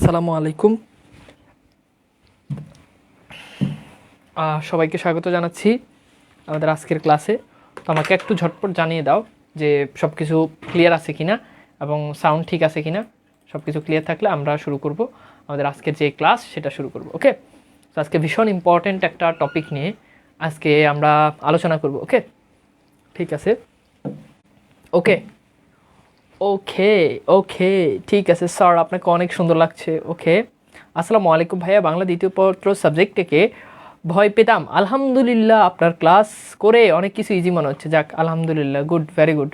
আসসালামু আলাইকুম। সবাইকে স্বাগত জানাচ্ছি আমাদের আজকের ক্লাসে। তো আমাকে একটু ঝটপট জানিয়ে দাও যে সব কিছু ক্লিয়ার আছে কিনা এবং সাউন্ড ঠিক আছে কিনা। সব কিছু ক্লিয়ার থাকলে আমরা শুরু করব আমাদের আজকের যে ক্লাস সেটা শুরু করব। ওকে, তো আজকে ভীষণ ইম্পর্ট্যান্ট একটা টপিক নিয়ে আজকে আমরা আলোচনা করব। ওকে, ঠিক আছে। ওকে ওকে ওকে ঠিক আছে স্যার, আপনাকে অনেক সুন্দর লাগছে। ওকে, আসসালামু আলাইকুম ভাইয়া। বাংলা দ্বিতীয় পত্র সাবজেক্ট থেকে ভয় পেতাম, আলহামদুলিল্লাহ আপনার ক্লাস করে অনেক কিছু ইজি মনে হচ্ছে। যাক আলহামদুলিল্লাহ, good, very good,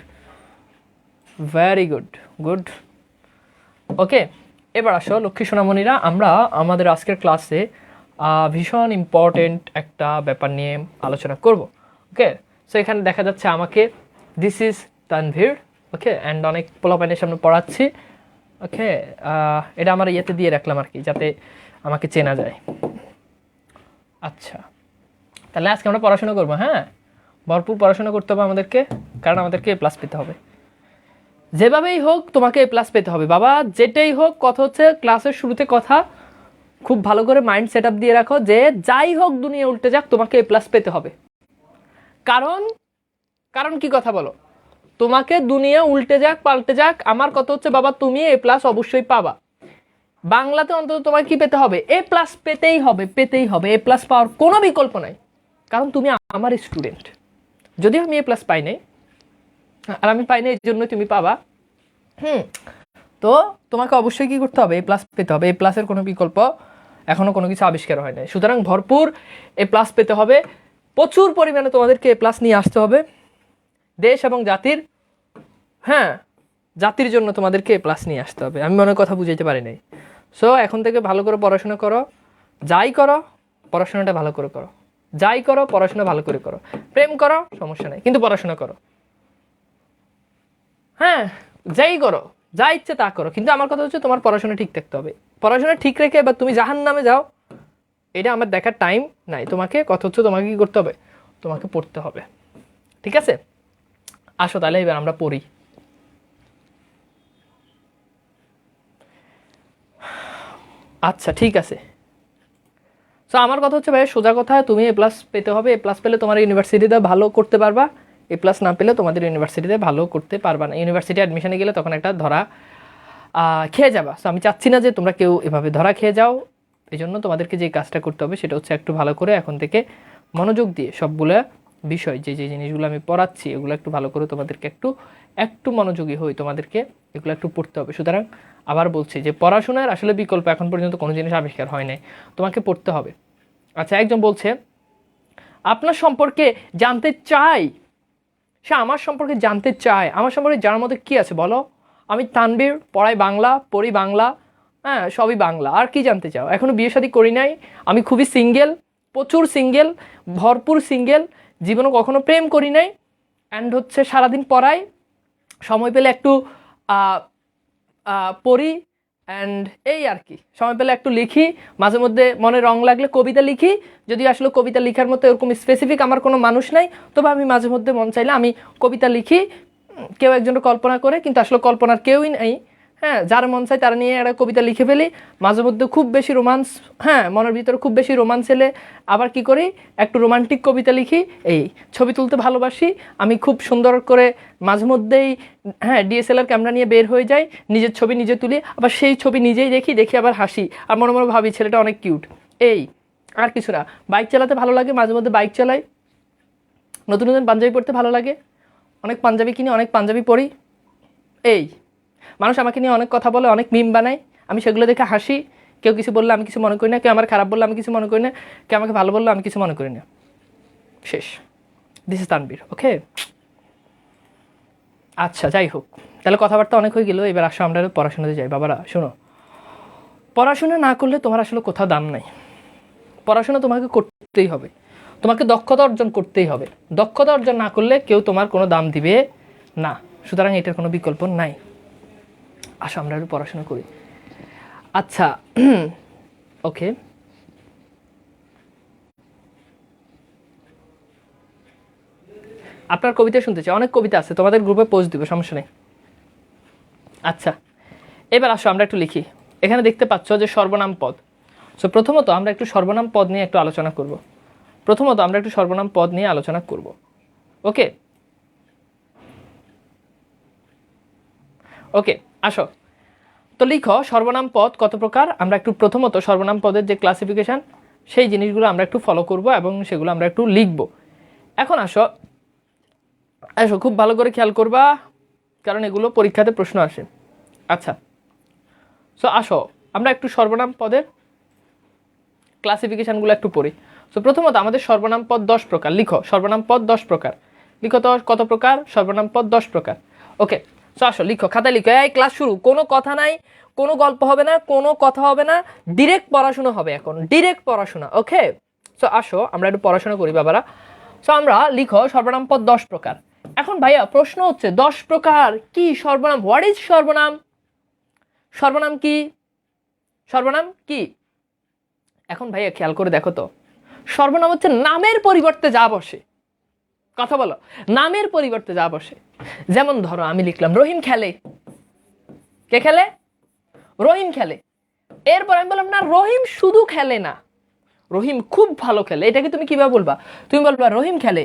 very good, good. Okay, এবার আসো লক্ষ্মী সোনামণিরা, আমরা আমাদের আজকের ক্লাসে ভীষণ ইম্পর্টেন্ট একটা ব্যাপার নিয়ে আলোচনা করব। ওকে, সো এখানে দেখা যাচ্ছে আমাকে, this is Tanvir. Okay, and অনেক পোলাপাইনের সামনে পড়াচ্ছি। ওকে, এটা আমার ইয়েতে দিয়ে রাখলাম আর কি, যাতে আমাকে চেনা যায়। আচ্ছা, তাহলে আজকে আমরা পড়াশোনা করবো। হ্যাঁ, ভরপুর পড়াশোনা করতে হবে আমাদেরকে, কারণ আমাদেরকে এ প্লাস পেতে হবে। যেভাবেই হোক তোমাকে এ প্লাস পেতে হবে বাবা, যেটাই হোক। কথা হচ্ছে ক্লাসের শুরুতে কথা খুব ভালো করে মাইন্ড সেট আপ দিয়ে রাখো যে যাই হোক দুনিয়া উল্টে যাক তোমাকে এ প্লাস পেতে হবে। কারণ কারণ কি কথা বলো, তোমাকে দুনিয়া উল্টে যাক পাল্টে যাক, আমার কথা হচ্ছে বাবা তুমি এ প্লাস অবশ্যই পাবা। বাংলাতে অন্তত তোমাকে কি পেতে হবে? এ প্লাস পেতেই হবে, পেতেই হবে। এ প্লাস পাওয়ার কোনো বিকল্প নাই, কারণ তুমি আমার স্টুডেন্ট। যদিও আমি এ প্লাস পাই নাই, আর আমি পাই নাই এই জন্যই তুমি পাবা। তো তোমাকে অবশ্যই কি করতে হবে? এ প্লাস পেতে হবে। এ প্লাসের কোনো বিকল্প এখনো কোনো কিছু আবিষ্কার হয় নাই। সুতরাং ভরপুর এ প্লাস পেতে হবে, প্রচুর পরিমাণে তোমাদেরকে এ প্লাস নিয়ে আসতে হবে দেশ এবং জাতির। হ্যাঁ, জাতির জন্য তোমাদেরকে এ প্লাস নিয়ে আসতে হবে। আমি মনে কথা বুঝাইতে পারি নাই। সো এখন থেকে ভালো করে পড়াশোনা করো, যাই করো পড়াশোনাটা ভালো করে করো, যাই করো পড়াশোনা ভালো করে করো। প্রেম করো সমস্যা নেই, কিন্তু পড়াশোনা করো। হ্যাঁ, যাই করো, যা ইচ্ছে তা করো, কিন্তু আমার কথা হচ্ছে তোমার পড়াশোনা ঠিক থাকতে হবে। পড়াশোনা ঠিক রেখে এবার তুমি জাহান্নামে যাও, এটা আমার দেখার টাইম নাই। তোমাকে কথা হচ্ছে তোমাকে কি করতে হবে? তোমাকে পড়তে হবে। ঠিক আছে, আসো তাহলে এবার আমরা পড়ি। আচ্ছা ঠিক আছে। সো আমার কথা হচ্ছে ভাই, সোজা কথা, তুমি এ প্লাস পেতে হবে। এ প্লাস পেলে তোমার ইউনিভার্সিটিতে ভালো করতে পারবা, এ প্লাস না পেলে তোমাদের ইউনিভার্সিটিতে ভালো করতে পারবা না। ইউনিভার্সিটি অ্যাডমিশনে গেলে তখন একটা ধরা খেয়ে যাবা। সো আমি চাচ্ছি না যে তোমরা কেউ এভাবে ধরা খেয়ে যাও। এই জন্য তোমাদেরকে যে কাজটা করতে হবে সেটা হচ্ছে একটু ভালো করে এখন থেকে মনোযোগ দিয়ে সবগুলো বিষয়, যে যে জিনিসগুলো আমি পড়াচ্ছি এগুলো একটু ভালো করে তোমাদেরকে একটু মনোযোগী হই, তোমাদেরকে এগুলো একটু পড়তে হবে। সুতরাং আবার বলছি যে পড়াশোনার আসলে বিকল্প এখন পর্যন্ত কোনো জিনিস আবিষ্কার হয় নাই, তোমাকে পড়তে হবে। আচ্ছা, একজন বলছে আপনার সম্পর্কে জানতে চাই। সে আমার সম্পর্কে জানতে চায়, আমার সম্পর্কে জানার মধ্যে কী আছে বলো? আমি তানবীর, পড়াই বাংলা, পড়ি বাংলা, হ্যাঁ সবই বাংলা। আর কি জানতে চাও? এখনও বিয়ে শাদী করি নাই, আমি খুবই সিঙ্গেল, প্রচুর সিঙ্গেল, ভরপুর সিঙ্গেল। জীবনে কখনো প্রেম করি নাই। অ্যান্ড হচ্ছে সারাদিন পড়াই, সময় পেলে একটু পড়ি, অ্যান্ড এই আর কি। সময় পেলে একটু লিখি, মাঝে মধ্যে মনে রং লাগলে কবিতা লিখি। যদি আসলে কবিতা লেখার মতো এরকম স্পেসিফিক আমার কোনো মানুষ নাই, তবে আমি মাঝে মধ্যে মন চাইলে আমি কবিতা লিখি, কেউ একজনের কল্পনা করে, কিন্তু আসলে কল্পনার কেউই নেই। হ্যাঁ, যার মন চায় তারা নিয়ে একটা কবিতা লিখে ফেলি। মাঝে মধ্যে খুব বেশি রোমান্স, হ্যাঁ মনের ভিতরে খুব বেশি রোমান্স এলে আবার কি করি, একটু রোমান্টিক কবিতা লিখি। এই ছবি তুলতে ভালোবাসি আমি, খুব সুন্দর করে মাঝে মধ্যেই হ্যাঁ ডিএসএলআর ক্যামেরা নিয়ে বের হয়ে যাই, নিজের ছবি নিজে তুলি, আবার সেই ছবি নিজেই দেখি আবার হাসি, আর মনে মনে ভাবি ছেলেটা অনেক কিউট। এই আর কিছু না। বাইক চালাতে ভালো লাগে, মাঝে মধ্যে বাইক চালাই। নতুন নতুন পাঞ্জাবি পরতে ভালো লাগে, অনেক পাঞ্জাবি কিনি, অনেক পাঞ্জাবি পরি। এই মানুষ আমাকে নিয়ে অনেক কথা বলে, অনেক মিম বানায়, আমি সেগুলো দেখে হাসি। কেউ কিছু বললে আমি কিছু মনে করি না, কেউ আমার খারাপ বললে আমি কিছু মনে করি না, কেউ আমাকে ভালো বললে আমি কিছু মনে করি না। শেষ। This is Tanvir. ওকে, আচ্ছা যাই হোক, তাহলে কথাবার্তা অনেক হয়ে গেল। এবার আসো আমরা পড়াশোনাতে যাই। বাবারা শোনো, পড়াশোনা না করলে তোমার আসলে কোথাও দাম নাই। পড়াশোনা তোমাকে করতেই হবে, তোমাকে দক্ষতা অর্জন করতেই হবে। দক্ষতা অর্জন না করলে কেউ তোমার কোনো দাম দিবে না। সুতরাং এটার কোনো বিকল্প নাই। আসো আমরা একটু পড়াশোনা করি। আচ্ছা ওকে, আপনার কবিতা শুনতে চাই, অনেক কবিতা আছে, তোমাদের গ্রুপে পোস্ট দিব, সমস্যা নেই। আচ্ছা এবার আসো আমরা একটু লিখি। এখানে দেখতে পাচ্ছ যে সর্বনাম পদ। সো প্রথমত আমরা একটু সর্বনাম পদ নিয়ে একটু আলোচনা করব। ওকে ওকে, আসো তো লিখো সর্বনাম পদ কত প্রকার। আমরা একটু প্রথমত সর্বনাম পদের যে ক্লাসিফিকেশন সেই জিনিসগুলো আমরা একটু ফলো করব এবং সেগুলো আমরা একটু লিখব। এখন আসো খুব ভালো করে খেয়াল করবা, কারণ এগুলো পরীক্ষাতে প্রশ্ন আসে। আচ্ছা, সো আসো আমরা একটু সর্বনাম পদের ক্লাসিফিকেশনগুলো একটু পড়ি। সো প্রথমত আমাদের সর্বনাম পদ 10 প্রকার। লিখো সর্বনাম পদ 10 প্রকার। লিখো তো কত প্রকার? সর্বনাম পদ 10 প্রকার। ওকে, সো আসো লিখো, খাতায় লিখো। এই ক্লাস শুরু, কোনো কথা নাই, কোনো গল্প হবে না, কোনো কথা হবে না, ডিরেক্ট পড়াশোনা হবে এখন, ডিরেক্ট পড়াশোনা। ওকে, সো আসো আমরা একটু পড়াশোনা করি বাবারা। সো আমরা লিখো সর্বনাম পদ 10 প্রকার। এখন ভাইয়া প্রশ্ন হচ্ছে 10 প্রকার কি সর্বনাম? হোয়াট ইজ সর্বনাম? সর্বনাম কি? সর্বনাম কি? এখন ভাইয়া খেয়াল করে দেখো তো, সর্বনাম হচ্ছে নামের পরিবর্তে যা বসে। কথা বলো, নামের পরিবর্তে যা বসে। যেমন ধরো আমি লিখলাম রহিম খেলে। কে খেলে? রহিম খেলে। এরপর আমি বললাম না রহিম শুধু খেলে না, রহিম খুব ভালো খেলে। এটাকে তুমি কিভাবে বলবা? তুমি বলবা রহিম খেলে,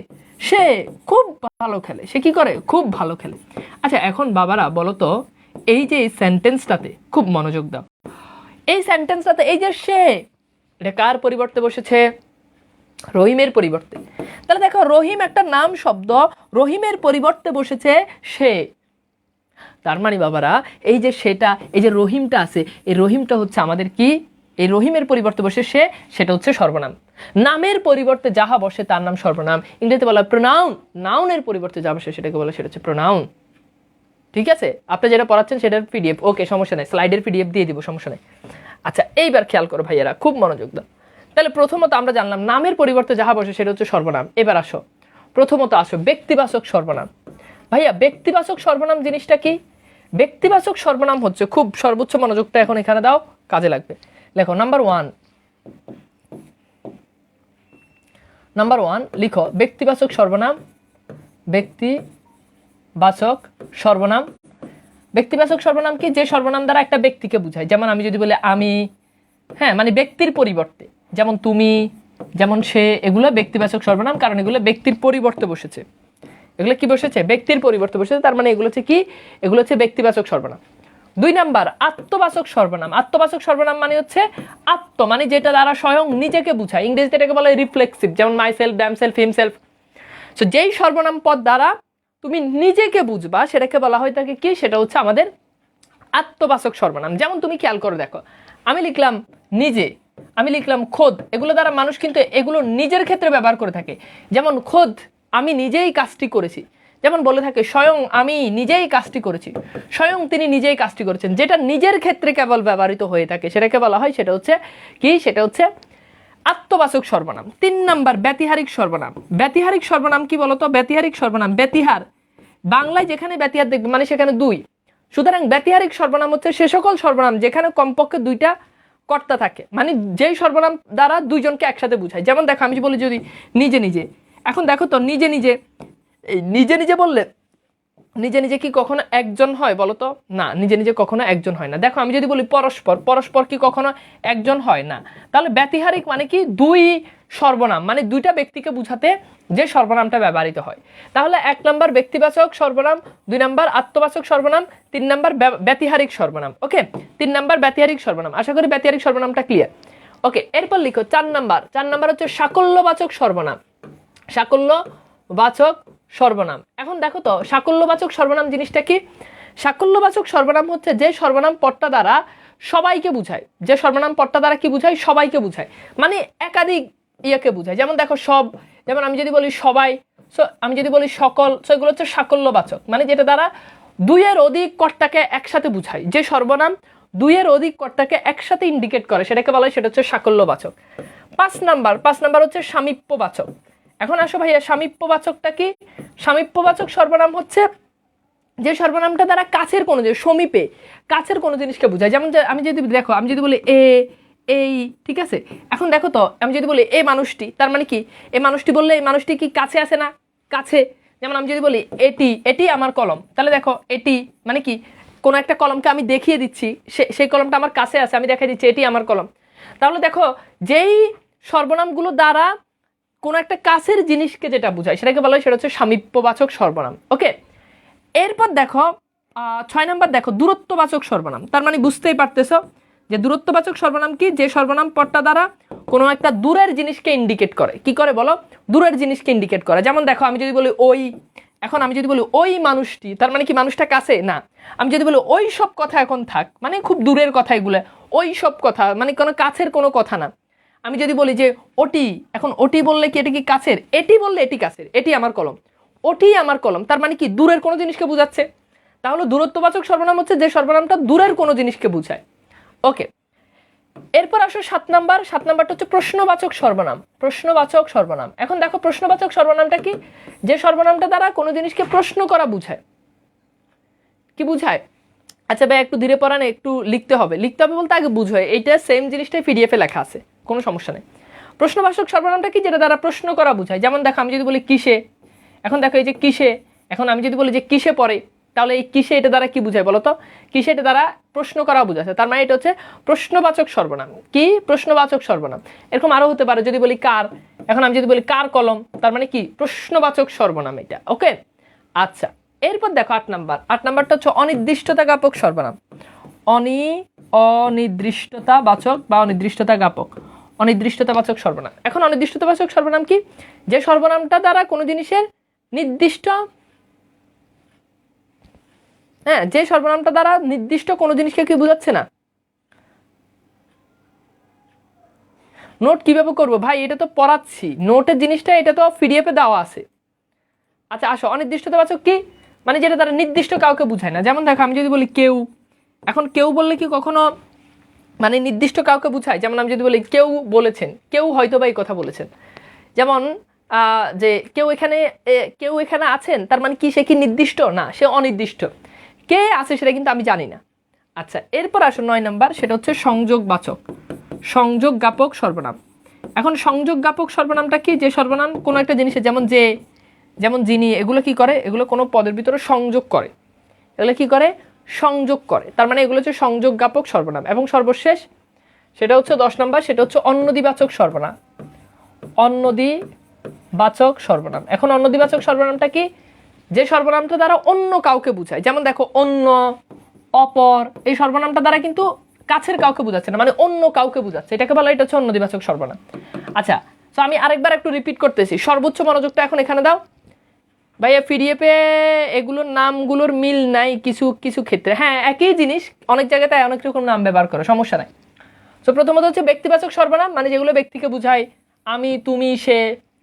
সে খুব ভালো খেলে। সে কি করে? খুব ভালো খেলে। আচ্ছা এখন বাবারা বলো তো, এই যে এই সেন্টেন্সটাতে খুব মনোযোগ দাও। এই সেন্টেন্সটাতে এই যে সে, এটা কার পরিবর্তে বসেছে? রহিমের পরিবর্তে। তাহলে দেখো রহিম একটা নাম শব্দ, রহিমের পরিবর্তে বসেছে সে। তার মানে বাবারা এই যে সেটা, এই যে রহিমটা আছে, এই রহিমটা হচ্ছে আমাদের কি? এই রহিমের পরিবর্তে বসে সে, সেটা হচ্ছে সর্বনাম। নামের পরিবর্তে যাহা বসে তার নাম সর্বনাম। ইংরেজিতে বলা প্রোনাউন। নাউনের পরিবর্তে যা বসে সেটাকে বলে, সেটা হচ্ছে প্রোনাউন। ঠিক আছে, আপনি যেটা পড়াচ্ছেন সেটার পিডিএফ, ওকে সমস্যা নেই, স্লাইডের পিডিএফ দিয়ে দিব, সমস্যা নেই। আচ্ছা এইবার খেয়াল করো ভাইয়েরা, খুব মনোযোগ দাও। তাহলে প্রথমত আমরা জানলাম নামের পরিবর্তে যাহা বসে সেটা হচ্ছে সর্বনাম। এবার আসো, প্রথমত আসো ব্যক্তিবাচক সর্বনাম। ভাইয়া ব্যক্তিবাচক সর্বনাম জিনিসটা কি? ব্যক্তিবাচক সর্বনাম হচ্ছে, খুব সর্বোচ্চ মনোযোগটা এখন এখানে দাও, কাজে লাগবে। লেখো নাম্বার ওয়ান লিখো ব্যক্তিবাচক সর্বনাম। ব্যক্তিবাচক সর্বনাম। ব্যক্তিবাচক সর্বনাম কি? যে সর্বনাম দ্বারা একটা ব্যক্তিকে বোঝায়। যেমন আমি যদি বলি আমি, হ্যাঁ মানে ব্যক্তির পরিবর্তে, যেমন তুমি, যেমন সে, এগুলো ব্যক্তিবাচক সর্বনাম, কারণ এগুলো ব্যক্তির পরিবর্তে বসেছে। এগুলো কি বসেছে? ব্যক্তির পরিবর্তে বসেছে। তার মানে এগুলো হচ্ছে কি? এগুলো হচ্ছে ব্যক্তিবাচক সর্বনাম। 2 নাম্বার আত্মবাচক সর্বনাম। আত্মবাচক সর্বনাম মানে হচ্ছে আত্ম, মানে যেটা দ্বারা স্বয়ং নিজেকে বোঝায়। ইংরেজিতে এটাকে বলে রিফ্লেক্সিভ, যেমন my self, them self, himself. So যেই সর্বনাম পদ দ্বারা তুমি নিজেকে বুঝবা সেটাকে বলা হয় থাকে কি? সেটা হচ্ছে আমাদের আত্মবাচক সর্বনাম। যেমন তুমি খেয়াল করে দেখো, আমি লিখলাম নিজে, আমি লিখলাম খোদ, এগুলো দ্বারা মানুষ কিন্তু এগুলো নিজের ক্ষেত্রে ব্যবহার করে থাকে। যেমন খোদ, আমি নিজেই কাজটি করেছি। যেমন বলে থাকে স্বয়ং আমি নিজেই কাজটি করেছি, স্বয়ং তিনি নিজেই কাজটি করেছেন। যেটা নিজের ক্ষেত্রে কেবল ব্যবহৃত হয়ে থাকে সেটাকে বলা হয়, সেটা হচ্ছে কি? সেটা হচ্ছে আত্মবাচক সর্বনাম। 3 নাম্বার ব্যতিহারিক সর্বনাম। ব্যতিহারিক সর্বনাম কি বলতো? ব্যতিহারিক সর্বনাম, ব্যতিহার বাংলায় যেখানে ব্যতিহার দেখবে মানে সেখানে 2। সুতরাং ব্যতিহারিক সর্বনাম হচ্ছে সে সকল সর্বনাম যেখানে কমপক্ষে 2টা কর্তা থাকে, মানে যেই সর্বনাম দ্বারা 2 জনকে একসাথে বোঝায়। যেমন দেখো আমি বলি যদি নিজে নিজে, এখন দেখো তো নিজে নিজে, এই নিজে নিজে বললে নিজে নিজে কি কখনো একজন হয় বলো তো? না, নিজে নিজে কখনো একজন হয় না। দেখো আমি যদি বলি পরস্পর, পরস্পর কি কখনো একজন হয় না? তাহলে ব্যতিহারিক মানে কি? 2 সর্বনাম, মানে 2টা ব্যক্তিকে বোঝাতে যে সর্বনামটা ব্যবহৃত হয়। তাহলে 1 নাম্বার ব্যক্তিবাচক সর্বনাম, 2 নাম্বার আত্মবাচক সর্বনাম, 3 নাম্বার ব্যতিহারিক সর্বনাম। ওকে, 3 নাম্বার ব্যতিহারিক সর্বনাম। আশা করি ব্যতিহারিক সর্বনামটা ক্লিয়ার। ওকে, এরপর লিখো 4 নাম্বার। 4 নাম্বার হচ্ছে সাকল্যবাচক সর্বনাম। সাকল্যবাচক সর্বনাম। এখন দেখো তো সাকল্যবাচক সর্বনাম জিনিসটা কি? সাকল্যবাচক সর্বনাম হচ্ছে যে সর্বনাম পদটা দ্বারা সবাইকে বোঝায়। যে সর্বনাম পদটা দ্বারা কি বোঝায়? সবাইকে বোঝায়, মানে একাধিক ইয়েকে বোঝায়। যেমন দেখো সব, যেমন আমি যদি বলি সবাই, সো আমি যদি বলি সকল, সো এগুলো হচ্ছে সাকল্যবাচক, মানে যেটা দ্বারা 2 এর অধিক কর্তাকে একসাথে বোঝায়। যে সর্বনাম 2 এর অধিক কর্তাকে একসাথে ইন্ডিকেট করে সেটাকে বলা হয়, সেটা হচ্ছে সাকল্যবাচক। 5 নাম্বার হচ্ছে সামীপ্যবাচক। এখন আসো ভাইয়া, সামীপ্যবাচকটা কি? সামীপ্যবাচক সর্বনাম হচ্ছে যে সর্বনামটা দ্বারা কাছের কোনো জিনিস, সমীপে কাছের কোনো জিনিসকে বোঝায়। যেমন আমি যদি দেখো, আমি যদি বলি এই, ঠিক আছে, এখন দেখো তো আমি যদি বলি এ মানুষটি, তার মানে কি? এ মানুষটি বললে এই মানুষটি কি কাছে আছে না? কাছে। যেমন আমি যদি বলি এটি আমার কলম, তাহলে দেখো এটি মানে কি? কোনো একটা কলমকে আমি দেখিয়ে দিচ্ছি, সেই কলমটা আমার কাছে আছে, আমি দেখাই দিচ্ছি এটি আমার কলম, তাহলে দেখো যেই সর্বনামগুলো দ্বারা কোনো একটা কাছের জিনিসকে যেটা বোঝায় সেটাকে বলা হয় সেটা হচ্ছে সামীপ্যবাচক সর্বনাম। ওকে, এরপর দেখো 6 নাম্বার দেখো দূরত্ববাচক সর্বনাম। তার মানে বুঝতেই পারতেছো যে দূরত্ববাচক সর্বনাম কি, যে সর্বনাম পদটা দ্বারা কোনো একটা দূরের জিনিসকে ইন্ডিকেট করে। কি করে বলো? দূরের জিনিসকে ইন্ডিকেট করে। যেমন দেখো আমি যদি বলি ওই, এখন আমি যদি বলি ওই মানুষটি, তার মানে কি মানুষটা কাছে না। আমি যদি বলি ওই সব কথা এখন থাক, মানে খুব দূরের কথা এগুলো, ওই সব কথা মানে কোনো কাছের কোনো কথা না। আমি যদি বলি যে ওটি, এখন ওটি বললে কি এটা কি কাছের? এটি বললে এটি কাছের, এটি আমার কলম, ওটি আমার কলম, তার মানে কি দূরের কোনো জিনিসকে বোঝাচ্ছে। তাহলে দূরত্ববাচক সর্বনাম হচ্ছে যে সর্বনামটা দূরের কোনো জিনিসকে বোঝায়। ওকে, এরপর আসো 7 নাম্বার। 7 নাম্বারটা হচ্ছে প্রশ্নবাচক সর্বনাম। প্রশ্নবাচক সর্বনাম, এখন দেখো প্রশ্নবাচক সর্বনামটা কি, যে সর্বনামটা দ্বারা কোনো জিনিসকে প্রশ্ন করা বোঝায়। কি বুঝায়? আচ্ছা ভাই একটু ধীরে পড়ান, একটু লিখতে হবে, লিখতে হবে বলতে আগে বুঝায়, এইটা সেম জিনিসটাই পিডিএফে লেখা আছে, কোনো সমস্যা নেই। প্রশ্নবাচক সর্বনামটা কি, যেটা দ্বারা প্রশ্ন করা বোঝায়। যেমন দেখো আমি যদি বলি কিসে, এখন দেখো এই যে কিসে, এখন আমি যদি বলি যে কিসে পড়ে, তাহলে এই কিসে এটা দ্বারা কি বোঝায় বলো তো? কিসে এটা দ্বারা প্রশ্ন করা বোঝাচ্ছে, তার মানে এটা হচ্ছে প্রশ্নবাচক সর্বনাম। কি? প্রশ্নবাচক সর্বনাম। এরকম আরো হতে পারে, যদি বলি কার, এখন আমি যদি বলি কার কলম, তার মানে কি প্রশ্নবাচক সর্বনাম এটা। ওকে, আচ্ছা এরপর দেখো 8 নাম্বার। 8 নাম্বারটা হচ্ছে অনির্দিষ্টতা জ্ঞাপক সর্বনাম। অনির্দিষ্টতাবাচক বা অনির্দিষ্টতা জ্ঞাপক, অনির্দিষ্টতাবাচক সর্বনাম। এখন অনির্দিষ্টতাবাচক সর্বনাম কি, যে সর্বনামটা দ্বারা কোনো জিনিসের নির্দিষ্ট, হ্যাঁ, যে সর্বনামটা দ্বারা নির্দিষ্ট কোনো জিনিসকে কি বোঝাচ্ছে না। নোট কিভাবে করবো ভাই, এটা তো পড়াচ্ছি, নোটের জিনিসটা এটা তো পিডিএফে দেওয়া আছে। আচ্ছা আসো, অনির্দিষ্টতাবাচক কি, মানে যেটা দ্বারা নির্দিষ্ট কাউকে বোঝায় না। যেমন দেখো আমি যদি বলি কেউ, এখন কেউ বললে কি কখনো মানে নির্দিষ্ট কাউকে বোঝায়? যেমন আমি যদি বলি কেউ বলেছেন, কেউ হয়তো বা এই কথা বলেছেন। যেমন যে কেউ এখানে আছেন, তার মানে কি সে কি নির্দিষ্ট? না, সে অনির্দিষ্ট। কে আছে সেটা কিন্তু আমি জানি না। আচ্ছা এরপর আসো 9 নাম্বার, সেটা হচ্ছে সংযোগবাচক, সংযোগ জ্ঞাপক সর্বনাম। এখন সংযোগ জ্ঞাপক সর্বনামটা কি, যে সর্বনাম কোনো একটা জিনিসের, যেমন যে, যেমন যিনি, এগুলো কি করে, এগুলো কোনো পদের ভিতরে সংযোগ করে, এগুলো কি করে, সংযোগ করে, তার মানে এগুলো হচ্ছে সংযোগ জ্ঞাপক সর্বনাম। এবং সর্বশেষ সেটা হচ্ছে 10 নাম্বার, সেটা হচ্ছে অন্যদিবাচক সর্বনাম। অন্যদিবাচক সর্বনাম, এখন অন্যদিবাচক সর্বনামটা কি, যে সর্বনামটা দ্বারা অন্য কাউকে বোঝায়। যেমন দেখো অন্য, অপর, এই সর্বনামটা দ্বারা কিন্তু কাছের কাউকে বোঝাচ্ছে না, মানে অন্য কাউকে বোঝাচ্ছে, এটাকে বলা এটা হচ্ছে অন্যদিবাচক সর্বনাম। আচ্ছা তো আমি আরেকবার একটু রিপিট করতেছি, সর্বোচ্চ মনোযোগটা এখন এখানে দাও ভাইয়া। পিডিএফে এগুলোর নামগুলোর মিল নাই কিছু কিছু ক্ষেত্রে, হ্যাঁ একই জিনিস অনেক জায়গাতে অনেক রকম নাম ব্যবহার করে, সমস্যা নাই। তো প্রথমত হচ্ছে ব্যক্তিবাচক সর্বনাম, মানে যেগুলো ব্যক্তিকে বোঝায়, আমি, তুমি, সে।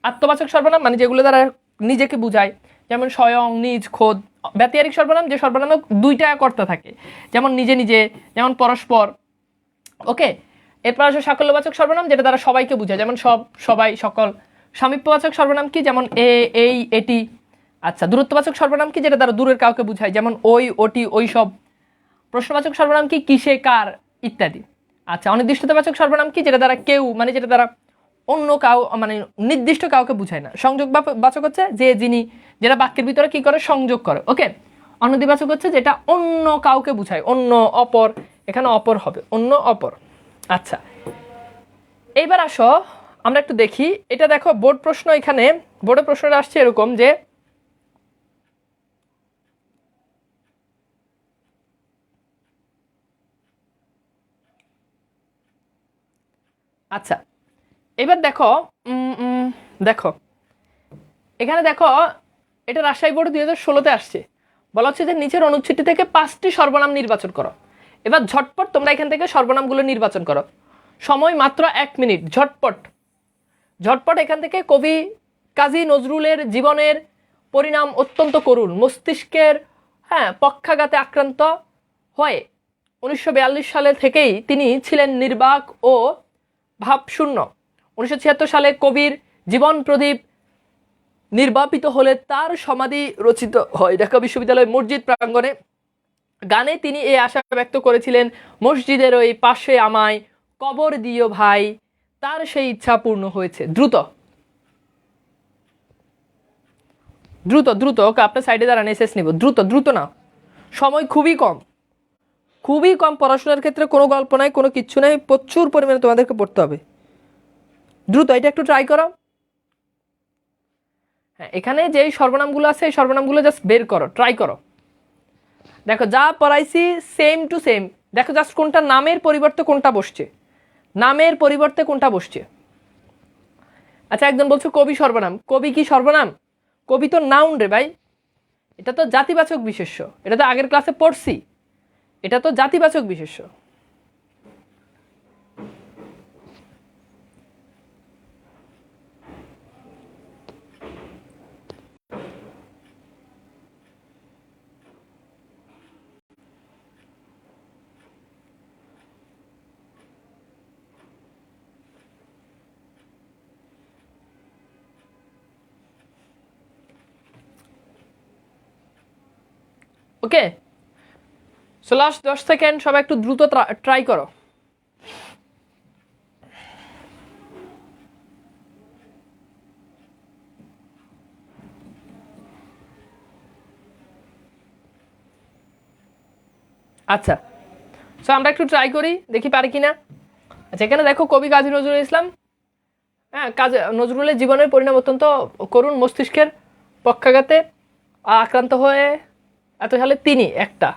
আত্মবাচক সর্বনাম মানে যেগুলো দ্বারা নিজেকে বোঝায়, যেমন স্বয়ং, নিজ, খোদ। ব্যতিহারিক সর্বনাম, যে সর্বনামে 2টা কর্তা থাকে, যেমন নিজে নিজে, যেমন পরস্পর। ওকে, এরপর আসে সাকল্যবাচক সর্বনাম, যেটা দ্বারা সবাইকে বোঝায়, যেমন সব, সবাই, সকল। সামীপ্যবাচক সর্বনাম কি, যেমন এই, এটি। আচ্ছা দূরত্ববাচক সর্বনাম কি, যেটা দ্বারা দূরের কাউকে বোঝায়, যেমন ওই, ওটি, ওই সব। প্রশ্নবাচক সর্বনাম কি, কিসে, কার, ইত্যাদি। আচ্ছা অনির্দিষ্টতাবাচক সর্বনাম কি, যেটা দ্বারা কেউ, মানে যেটা দ্বারা অন্য কাউ, মানে নির্দিষ্ট কাউকে বোঝায় না। সংযোগবাচক হচ্ছে যে, যিনি, যেটা বাক্যের ভিতরে কি করে, সংযোগ করে। ওকে, অন্যদিবাচক হচ্ছে যেটা অন্য কাউকে বোঝায়, অন্য, অপর, এখানে অপর হবে, অন্য, অপর। আচ্ছা এইবার আসো আমরা একটু দেখি, এটা দেখো বোর্ড প্রশ্ন, এখানে বোর্ডের প্রশ্নটা আসছে এরকম যে, আচ্ছা এবার দেখো, দেখো এখানে দেখো, এটা রাজশাহী বোর্ড 2016-তে আসছে। বলা হচ্ছে যে নিচের অনুচ্ছেদটি থেকে 5টি সর্বনাম নির্বাচন করো। এবার ঝটপট তোমরা এখান থেকে সর্বনামগুলো নির্বাচন করো, সময় মাত্র 1 মিনিট। ঝটপট ঝটপট এখান থেকে কবি কাজী নজরুলের জীবনের পরিণাম অত্যন্ত করুণ, মস্তিষ্কের পক্ষাঘাতে আক্রান্ত হয়ে 1942 সালে থেকেই তিনি ছিলেন নির্বাক ও ভাবশূন্য। 1976 সালে কবির জীবন প্রদীপ নির্বাপিত হলে তার সমাধি রচিত হয় ঢাকা বিশ্ববিদ্যালয় মসজিদ প্রাঙ্গণে। গানে তিনি এই আশা ব্যক্ত করেছিলেন, মসজিদের ওই পাশে আমায় কবর দিও ভাই, তার সেই ইচ্ছা পূর্ণ হয়েছে। দ্রুত দ্রুত দ্রুত, ওকে আপনার সাইডে দাঁড়ান, এসএস নিব, দ্রুত দ্রুত না, সময় খুবই কম। খুবই কম, পড়াশোনার ক্ষেত্রে কোনো গল্প নাই, কোনো কিচ্ছু নাই, প্রচুর পরিমাণে তোমাদেরকে পড়তে হবে। দ্রুত এটা একটু ট্রাই করো। হ্যাঁ, এখানে যেই সর্বনামগুলো আছে এই সর্বনামগুলো জাস্ট বের করো, ট্রাই করো। দেখো যা পড়াইছি সেম টু সেম, দেখো জাস্ট কোনটা নামের পরিবর্তে কোনটা বসছে, নামের পরিবর্তে কোনটা বসছে। আচ্ছা, একজন বলছো কবি সর্বনাম, কবি কি সর্বনাম? কবি তো নাউন রে ভাই, এটা তো জাতিবাচক বিশেষ্য, এটা তো আগের ক্লাসে পড়ছি, এটা তো জাতিবাচক বিশেষ্য। ওকে, সো লাস্ট 10 সেকেন্ড, সবাই একটু দ্রুত ট্রাই করো। আচ্ছা, সো আমরা একটু ট্রাই করি, দেখি পারি কিনা। আচ্ছা, এখানে দেখো কবি কাজী নজরুল ইসলাম। হ্যাঁ, নজরুলের জীবনের পরিণাম অত্যন্ত করুণ, মস্তিষ্কের পক্ষাঘাতে আক্রান্ত হয়ে এত সালে তিনি একটা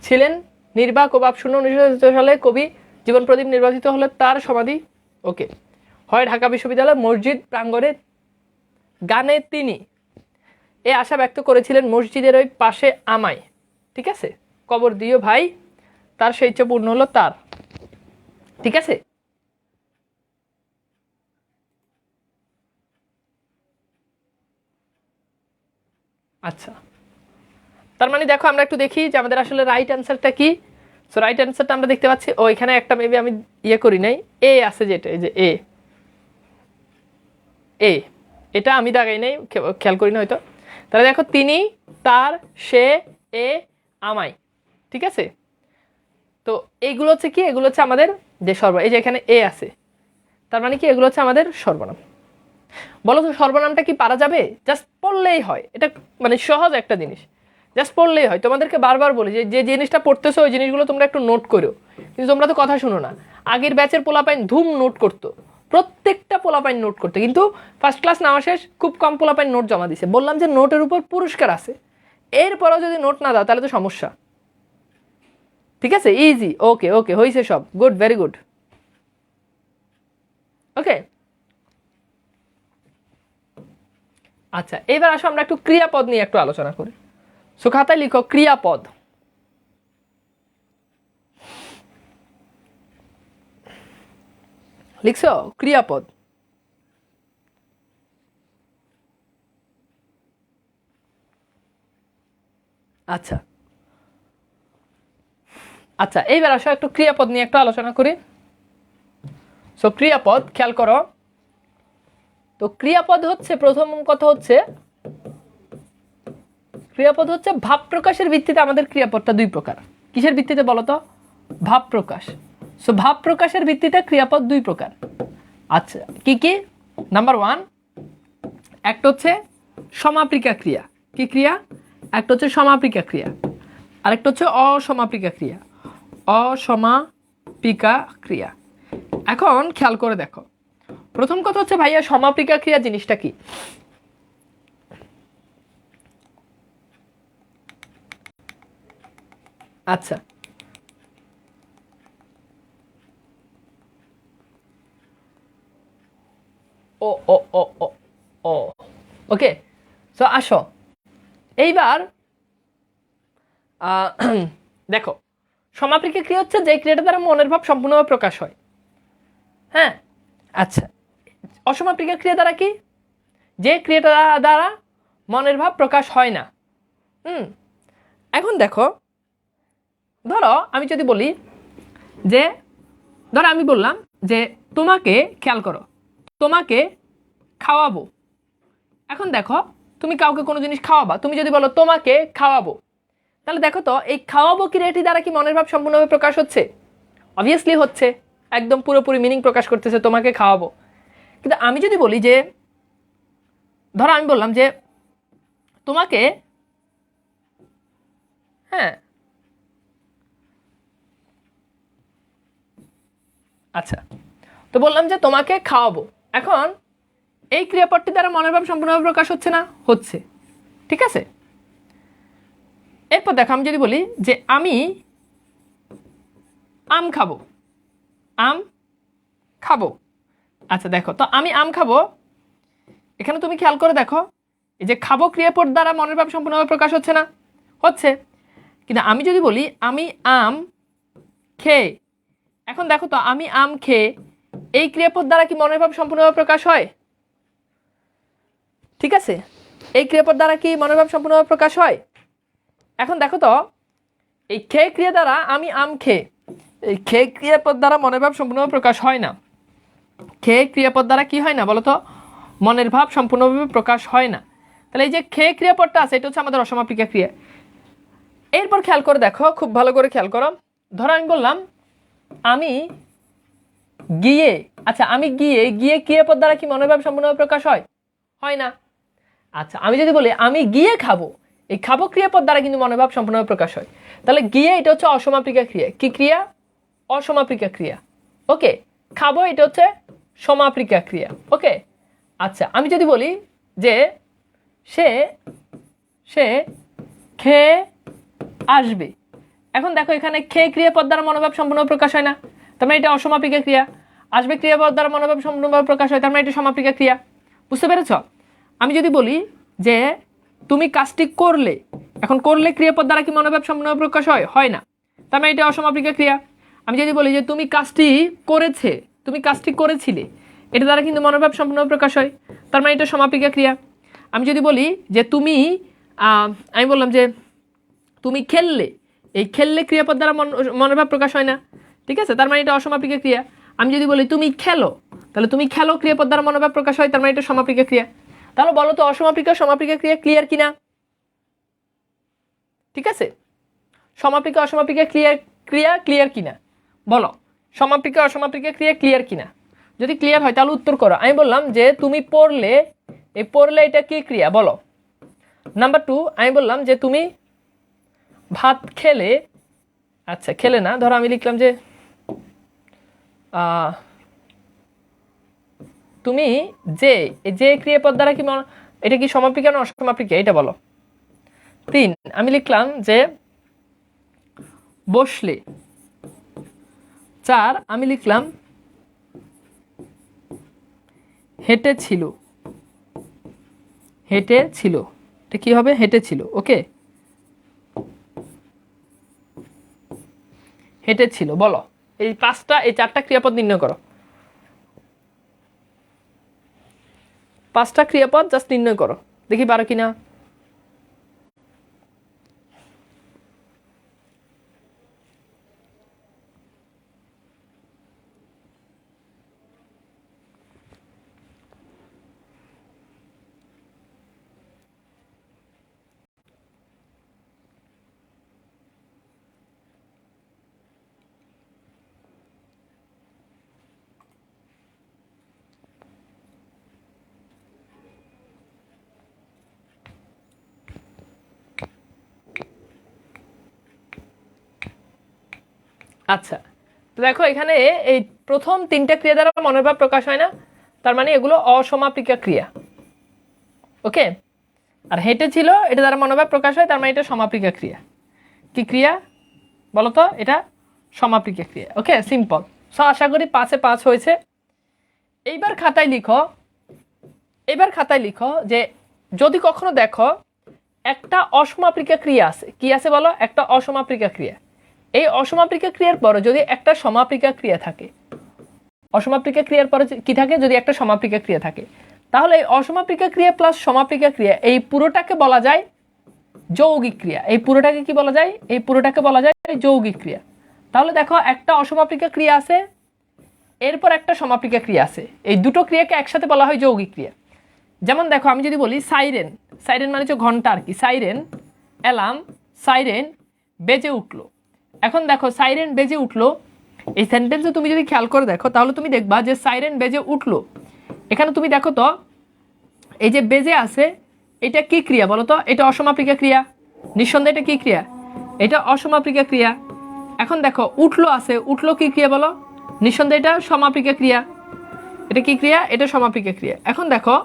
ছিলেন নির্বাক ও ভাবশূন্য। 1977 সালে কবি জীবন প্রদীপ নির্বাচিত হলে তার সমাধি ওকে হয় ঢাকা বিশ্ববিদ্যালয় মসজিদ প্রাঙ্গণে। গানে তিনি এ আশা ব্যক্ত করেছিলেন মসজিদের ওই পাশে আমায়, ঠিক আছে, কবর দিও ভাই, তার সেই ইচ্ছা পূর্ণ হলো তার, ঠিক আছে। আচ্ছা, তার মানে দেখো আমরা একটু দেখি যে আমাদের আসলে রাইট অ্যান্সারটা কি। সো রাইট অ্যান্সারটা আমরা দেখতে পাচ্ছি, ও এখানে একটা মেবি আমি ইয়ে করি নাই, এ আছে যেটা, এই যে এ, এ এটা আমি দাগাই নাই, খেয়াল করি না হয়তো। তাহলে দেখো তিনি, তার, সে, এ, আমায়, ঠিক আছে। তো এইগুলো হচ্ছে কি, এগুলো হচ্ছে আমাদের যে সর্বনাম, এই যে এখানে এ আছে, তার মানে কি এগুলো হচ্ছে আমাদের সর্বনাম। বলো তো সর্বনামটা কি পারা যাবে? জাস্ট পড়লেই হয়, এটা মানে সহজ একটা জিনিস, জাস্ট পড়লেই হয়। তোমাদেরকে বারবার বলি যে যে জিনিসটা পড়তেছো ওই জিনিসগুলো তোমরা একটু নোট করো, কিন্তু তোমরা তো কথা শুনো না। আগের ব্যাচের পোলাপাইন ধুম নোট করতো, প্রত্যেকটা পোলাপাইন নোট করতো, কিন্তু ফার্স্ট ক্লাস নেওয়া শেষ, খুব কম পোলাপাইন নোট জমা দিছে। বললাম যে নোটের উপর পুরস্কার আছে, এরপরেও যদি নোট না দাও তাহলে তো সমস্যা, ঠিক আছে। ইজি, ওকে ওকে, হয়েছে সব, গুড, ভেরি গুড, ওকে। আচ্ছা, এবার আসো আমরা একটু ক্রিয়াপদ নিয়ে একটু আলোচনা করি। সো খাতায় লিখো ক্রিয়াপদ। লিখছো ক্রিয়াপদ? আচ্ছা আচ্ছা, এইবার আসো একটু ক্রিয়াপদ নিয়ে একটু আলোচনা করি। সো ক্রিয়াপদ খেয়াল করো, তো ক্রিয়াপদ হচ্ছে, প্রথম কথা হচ্ছে ক্রিয়াপদ হচ্ছে ভাব প্রকাশের ভিত্তিতে। আমাদের ক্রিয়াপদটা দুই প্রকার, কিসের ভিত্তিতে বলো তো? ভাব প্রকাশ। সো ভাব প্রকাশের ভিত্তিতে ক্রিয়াপদ দুই প্রকার। আচ্ছা, কি কি? নাম্বার 1, একটা হচ্ছে সমাপিকা ক্রিয়া। কি ক্রিয়া? একটা হচ্ছে সমাপিকা ক্রিয়া, আরেকটা হচ্ছে অসমাপিকা ক্রিয়া। অসমাপিকা ক্রিয়া। এখন খেয়াল করে দেখো, প্রথম কথা হচ্ছে ভাইয়া সমাপিকা ক্রিয়া জিনিসটা কি? আচ্ছা, ও ও ও ও ও ওকে। সো আসো এইবার দেখো, সমাপিকা ক্রিয়া হচ্ছে যে ক্রিয়াটা দ্বারা মনের ভাব সম্পূর্ণভাবে প্রকাশ হয়। হ্যাঁ, আচ্ছা, অসমাপিকা ক্রিয়া দ্বারা কি? যে ক্রিয়াটা দ্বারা মনের ভাব প্রকাশ হয় না। এখন দেখো, ধরো আমি যদি বলি যে, ধরো আমি বললাম যে তোমাকে, খেয়াল করো, তোমাকে খাওয়াবো। এখন দেখো, তুমি কাউকে কোনো জিনিস খাওয়াবা, তুমি যদি বলো তোমাকে খাওয়াবো, তাহলে দেখো তো এই খাওয়াবো ক্রিয়াটি দ্বারা কি মনের ভাব সম্পূর্ণভাবে প্রকাশ হচ্ছে? অবভিয়াসলি হচ্ছে, একদম পুরোপুরি মিনিং প্রকাশ করতেছে তোমাকে খাওয়াবো। কিন্তু আমি যদি বলি যে, ধরো আমি বললাম যে তোমাকে, হ্যাঁ আচ্ছা, তো বললাম যে তোমাকে খাওয়াবো। এখন এই ক্রিয়াপদটি দ্বারা মনের ভাব সম্পূর্ণভাবে প্রকাশ হচ্ছে না? হচ্ছে। ঠিক আছে, এরপর দেখো আমি যদি বলি যে আমি আম খাবো, আম খাবো। আচ্ছা দেখো, তো আমি আম খাবো, এখানে তুমি খেয়াল করে দেখো এই যে খাবো ক্রিয়াপদ দ্বারা মনের ভাব সম্পূর্ণভাবে প্রকাশ হচ্ছে না? হচ্ছে। কিন্তু আমি যদি বলি আমি আম খেয়ে, এখন দেখো তো আমি আম খেয়ে এই ক্রিয়াপদ দ্বারা কি মনের ভাব সম্পূর্ণভাবে প্রকাশ হয়? ঠিক আছে, এই ক্রিয়াপদ দ্বারা কি মনের ভাব সম্পূর্ণভাবে প্রকাশ হয়? এখন দেখো তো এই খেয়ে ক্রিয়া দ্বারা আমি আম খেয়ে, এই খেয়ে ক্রিয়াপদ দ্বারা মনের ভাব সম্পূর্ণভাবে প্রকাশ হয় না। খেয়ে ক্রিয়াপদ দ্বারা কি হয় না বলো তো? মনের ভাব সম্পূর্ণভাবে প্রকাশ হয় না। তাহলে এই যে খেয়ে ক্রিয়াপদটা আছে এটা হচ্ছে আমাদের অসমাপিকা ক্রিয়া। এরপর খেয়াল করে দেখো, খুব ভালো করে খেয়াল করো। ধরো আমি বললাম আমি গিয়ে, আচ্ছা আমি গিয়ে, গিয়ে ক্রিয়াপদ দ্বারা কি মনের ভাব সম্পূর্ণভাবে প্রকাশ হয়? হয় না। আচ্ছা আমি যদি বলি আমি গিয়ে খাবো, এই খাবো ক্রিয়াপদ দ্বারা কিন্তু মনের ভাব সম্পূর্ণভাবে প্রকাশ হয়। তাহলে গিয়ে এটা হচ্ছে অসমাপিকা ক্রিয়া। কি ক্রিয়া? অসমাপিকা ক্রিয়া। ওকে, খাবো এটা হচ্ছে সমাপিকা ক্রিয়া। ওকে, আচ্ছা আমি যদি বলি যে সে সে খেয়ে আসবে, এখন দেখো এখানে খেয়ে ক্রিয়াপদ দ্বারা মনোভাব সম্পূর্ণভাবে প্রকাশ হয় না, তার মানে এটা অসমাপিকা ক্রিয়া। আসবে ক্রিয়াপদ দ্বারা মনোভাব সম্পূর্ণভাবে প্রকাশ হয়, তার মানে এটা সমাপিকা ক্রিয়া। বুঝতে পেরেছ? আমি যদি বলি যে তুমি কাজটি করলে, এখন করলে ক্রিয়াপদ দ্বারা কি মনোভাব সম্পূর্ণভাবে প্রকাশ হয়? হয় না, তার মানে এটা অসমাপিকা ক্রিয়া। আমি যদি বলি যে তুমি কাজটি করেছে, তুমি কাজটি করেছিলে, এটা দ্বারা কিন্তু মনোভাব সম্পূর্ণভাবে প্রকাশ হয়, তার মানে এটা সমাপিকা ক্রিয়া। আমি যদি বলি যে তুমি, আমি বললাম যে তুমি খেললে, এই খেললে ক্রিয়াপদ দ্বারা মনোভাব প্রকাশ হয় না। ঠিক আছে, তার মানে এটা অসমাপিকা ক্রিয়া। আমি যদি বলি তুমি খেলো, তাহলে তুমি খেলো ক্রিয়াপদ দ্বারা মনোভাব প্রকাশ হয়, তার মানে এটা সমাপিকা ক্রিয়া। তাহলে বলো তো অসমাপিকা সমাপিকা ক্রিয়া ক্লিয়ার কিনা? ঠিক আছে, সমাপিকা অসমাপিকা ক্রিয়া ক্রিয়া ক্লিয়ার কিনা বলো? সমাপিকা অসমাপিকা ক্রিয়া ক্লিয়ার কিনা? যদি ক্লিয়ার হয় তাহলে উত্তর করো। আমি বললাম যে তুমি পড়লে, এই পড়লে এটা কি ক্রিয়া বলো? নাম্বার 2 আমি বললাম যে তুমি ভাত খেলে, আচ্ছা খেলে না, ধরো আমি লিখলাম যে তুমি যে, যে ক্রিয়াপদ দ্বারা কি এটা কি সমাপিকা না অসমাপিকা এটা বলো? 3 আমি লিখলাম যে বসলে। 4 আমি লিখলাম হেঁটে ছিল, হেঁটে ছিল, এটা কি হবে? হেঁটে ছিল। ওকে, হেঁটে ছিল। বলো এই 5টা, এই 4টা ক্রিয়াপদ নির্ণয় করো। 5টা ক্রিয়াপদ জাস্ট নির্ণয় করো, দেখি পারো কিনা। আচ্ছা, তো দেখো এখানে এই প্রথম 3টা ক্রিয়া দ্বারা মনের ভাব প্রকাশ হয় না, তার মানে এগুলো অসমাপিকা ক্রিয়া। ওকে, আর হেঁটে ছিল এটা দ্বারা মনোভাব প্রকাশ হয়, তার মানে এটা সমাপিকা ক্রিয়া। কি ক্রিয়া বলো তো? এটা সমাপিকা ক্রিয়া। ওকে, সিম্পল। সো আশা করি 5-এ 5 হয়েছে। এইবার খাতায় লিখো, এবার খাতায় লিখো যে যদি কখনো দেখো একটা অসমাপিকা ক্রিয়া আছে, কি আছে বলো? একটা অসমাপিকা ক্রিয়া। এই অসমাপিকা ক্রিয়ার পরে যদি একটা সমাপিকা ক্রিয়া থাকে, অসমাপিকা ক্রিয়ার পরে কি থাকে? যদি একটা সমাপিকা ক্রিয়া থাকে, তাহলে এই অসমাপিকা ক্রিয়া প্লাস সমাপিকা ক্রিয়া এই পুরোটাকে বলা যায় যৌগিক ক্রিয়া। এই পুরোটাকে কি বলা যায়? এই পুরোটাকে বলা যায় যৌগিক ক্রিয়া। তাহলে দেখো একটা অসমাপিকা ক্রিয়া আছে, এরপর একটা সমাপিকা ক্রিয়া আছে, এই দুটো ক্রিয়াকে একসাথে বলা হয় যৌগিক ক্রিয়া। যেমন দেখো আমি যদি বলি সাইরেন, সাইরেন মানে হচ্ছে ঘন্টা আর কি, সাইরেন, অ্যালার্ম, সাইরেন বেজে উঠলো। এখন দেখো সাইরেন বেজে উঠলো, এই সেন্টেন্সে তুমি যদি খেয়াল করে দেখো তাহলে তুমি দেখবা যে সাইরেন বেজে উঠলো, এখানে তুমি দেখো তো এই যে বেজে আছে এটা কি ক্রিয়া বলো তো? এটা অসমাপিকা ক্রিয়া। নিঃসন্দেহে এটা কি ক্রিয়া? এটা অসমাপিকা ক্রিয়া। এখন দেখো উঠলো আছে, উঠলো কি ক্রিয়া বলো? নিঃসন্দেহে এটা সমাপিকা ক্রিয়া। এটা কি ক্রিয়া? এটা সমাপিকা ক্রিয়া। এখন দেখো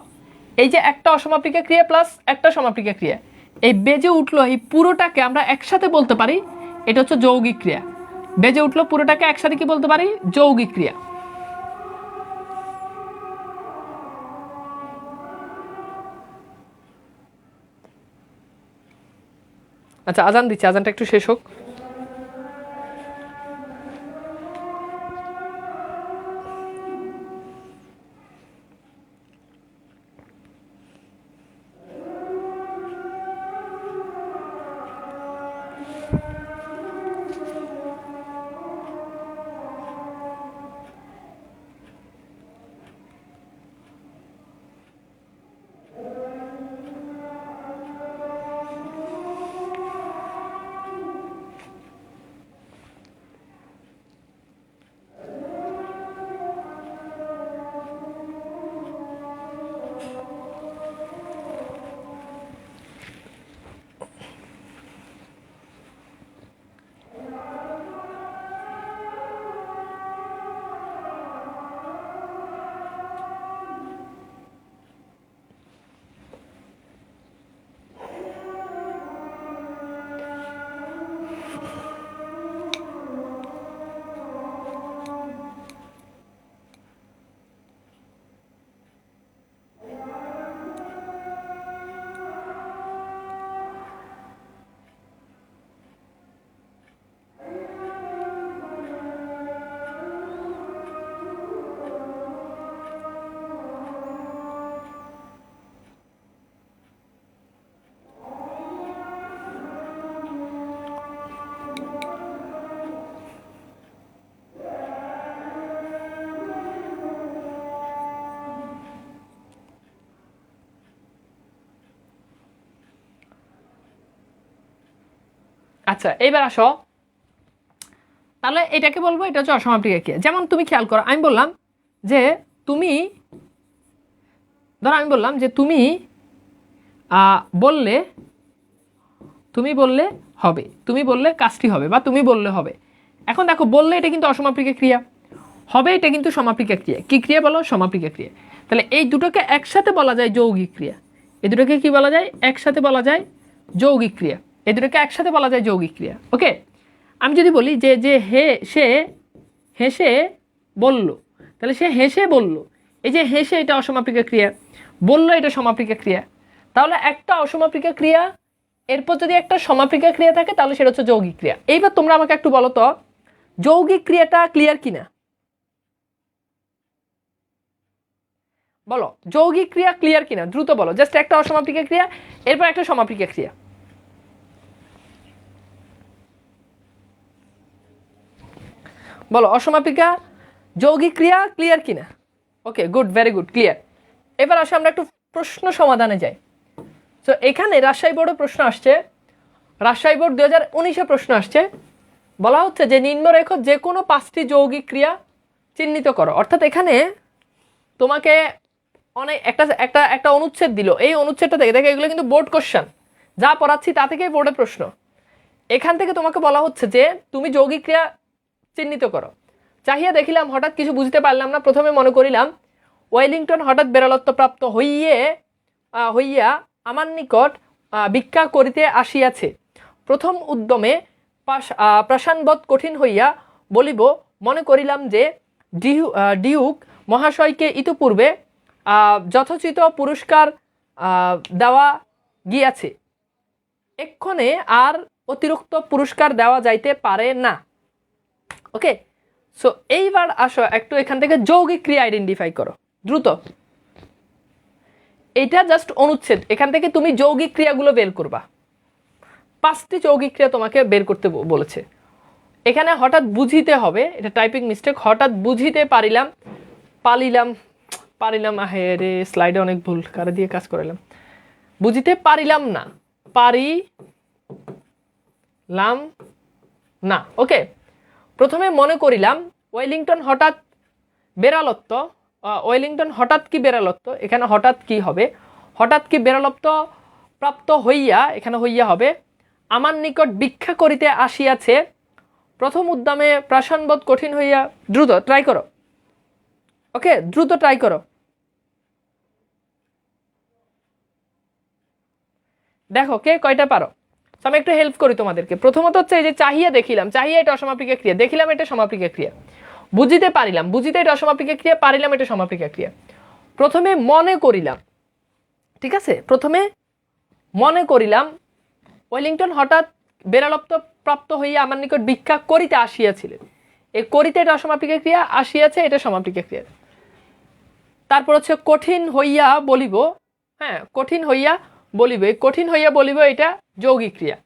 এই যে একটা অসমাপিকা ক্রিয়া প্লাস একটা সমাপিকা ক্রিয়া, এই বেজে উঠলো এই পুরোটাকে আমরা একসাথে বলতে পারি এটা হচ্ছে যৌগিক ক্রিয়া। বেজে উঠলো পুরোটাকে একসাথে কি বলতে পারি? যৌগিক ক্রিয়া। আচ্ছা আজান দিচ্ছি, আজানটা একটু শেষ হোক। আচ্ছা এইবার আসো, তাহলে এটাকে বলবো এটা হচ্ছে অসমাপিকা ক্রিয়া। যেমন তুমি খেয়াল করো, আমি বললাম যে তুমি, ধরো আমি বললাম যে তুমি বললে, তুমি বললে হবে, তুমি বললে কাজটি হবে, বা তুমি বললে হবে। এখন দেখো বললে এটা কিন্তু অসমাপিকা ক্রিয়া, হবে এটা কিন্তু সমাপিকা ক্রিয়া। কি ক্রিয়া বলো? সমাপিকা ক্রিয়া। তাহলে এই দুটোকে একসাথে বলা যায় যৌগিক ক্রিয়া। এই দুটোকে কি বলা যায়? একসাথে বলা যায় যৌগিক ক্রিয়া। এই দুটোকে একসাথে বলা যায় যৌগিক ক্রিয়া। ওকে, আমি যদি বলি যে যে সে হেসে বলল, তাহলে সে হেসে বলল, এই যে হেসে এটা অসমাপিকা ক্রিয়া, বলল এটা সমাপিকা ক্রিয়া। তাহলে একটা অসমাপিকা ক্রিয়া এরপর যদি একটা সমাপিকা ক্রিয়া থাকে তাহলে সেটা হচ্ছে যৌগিক ক্রিয়া। এইবার তোমরা আমাকে একটু বলো তো যৌগিক ক্রিয়াটা ক্লিয়ার কিনা? বলো যৌগিক ক্রিয়া ক্লিয়ার কিনা, দ্রুত বলো। জাস্ট একটা অসমাপিকা ক্রিয়া এরপর একটা সমাপিকা ক্রিয়া। বলো অসমাপিকা যৌগিক ক্রিয়া ক্লিয়ার কিনা? Okay good, very good, clear. এবার আসলে আমরা একটু প্রশ্ন সমাধানে যাই। তো এখানে রাজশাহী বোর্ডে প্রশ্ন আসছে, রাজশাহী বোর্ড 2019-এ প্রশ্ন আসছে, বলা হচ্ছে যে নিম্নরেখ যে কোনো 5টি যৌগিক ক্রিয়া চিহ্নিত করো। অর্থাৎ এখানে তোমাকে অনেক একটা একটা একটা অনুচ্ছেদ দিল, এই অনুচ্ছেদটা থেকে দেখে, এগুলো কিন্তু বোর্ড কোশ্চেন, যা পড়াচ্ছি তা থেকেই বোর্ডের প্রশ্ন। এখান থেকে তোমাকে বলা হচ্ছে যে তুমি যৌগিক ক্রিয়া চিহ্নিত করো। চাহিয়া দেখিলাম হঠাৎ কিছু বুঝতে পারলাম না, প্রথমে মনে করিলাম ওয়েলিংটন হঠাৎ বেড়ালত্ব প্রাপ্ত হইয়া আমার নিকট ভিক্ষা করিতে আসিয়াছে। প্রথম উদ্যমে প্রাসানবৎ কঠিন হইয়া বলিব, মনে করিলাম যে ডিউক মহাশয়কে ইতিপূর্বে যথোচিত পুরস্কার দেওয়া গিয়াছে, এক্ষণে আর অতিরিক্ত পুরস্কার দেওয়া যাইতে পারে না। ওকে, সো এইবার আসো একটু এখান থেকে যৌগিক ক্রিয়া আইডেন্টিফাই করো দ্রুত। এটা জাস্ট অনুচ্ছেদ, এখান থেকে তুমি যৌগিক ক্রিয়াগুলো বের করবা। 5টি যৌগিক ক্রিয়া তোমাকে বের করতে বলেছে। এখানে হঠাৎ বুঝিতে হবে, এটা টাইপিং মিস্টেক, হঠাৎ বুঝিতে পারিলাম আহে রে, স্লাইডে অনেক ভুল, কারে দিয়ে কাজ করাইলাম। বুঝিতে পারিলাম না, পারিলাম না। ওকে, প্রথমে মনে করিলাম ওয়েলিংটন হঠাৎ বেড়ালত্ব, ওয়েলিংটন হঠাৎ কি বেড়ালত্ব, এখানে হঠাৎ কি হবে? হঠাৎ কি বেড়ালত্ব প্রাপ্ত হইয়া, এখানে হইয়া হবে। আমার নিকট ভিক্ষা করিতে আসিয়াছে, প্রথম উদ্যমে প্রাণবোধ কঠিন হইয়া, দ্রুত ট্রাই করো, ওকে দ্রুত ট্রাই করো। দেখো কে কয়টা পারো। তো আমি একটু হেল্প করি তোমাদেরকে। প্রথমত হচ্ছে এই যে চাহিয়া দেখিলাম, চাহিয়া এটা অসমাপিকা ক্রিয়া, দেখিলাম এটা সমাপিকা ক্রিয়া, বুঝিতে পারিলাম, বুঝিতে এটা অসমাপিকা ক্রিয়া, পারিলাম এটা সমাপিকা ক্রিয়া। প্রথমে মনে করিলাম, ঠিক আছে, প্রথমে মনে করিলাম ওয়েলিংটন হঠাৎ বেড়ালপ্ত প্রাপ্ত হইয়া আমার নিকট ভিক্ষা করিতে আসিয়াছিলেন, এই করিতে এটা অসমাপিকা ক্রিয়া, আসিয়াছে এটা সমাপিকা ক্রিয়া। তারপর হচ্ছে কঠিন হইয়া বলিব, হ্যাঁ কঠিন হইয়া বলিব, এই কঠিন হইয়া বলিব এটা যৌগিক ক্রিয়া।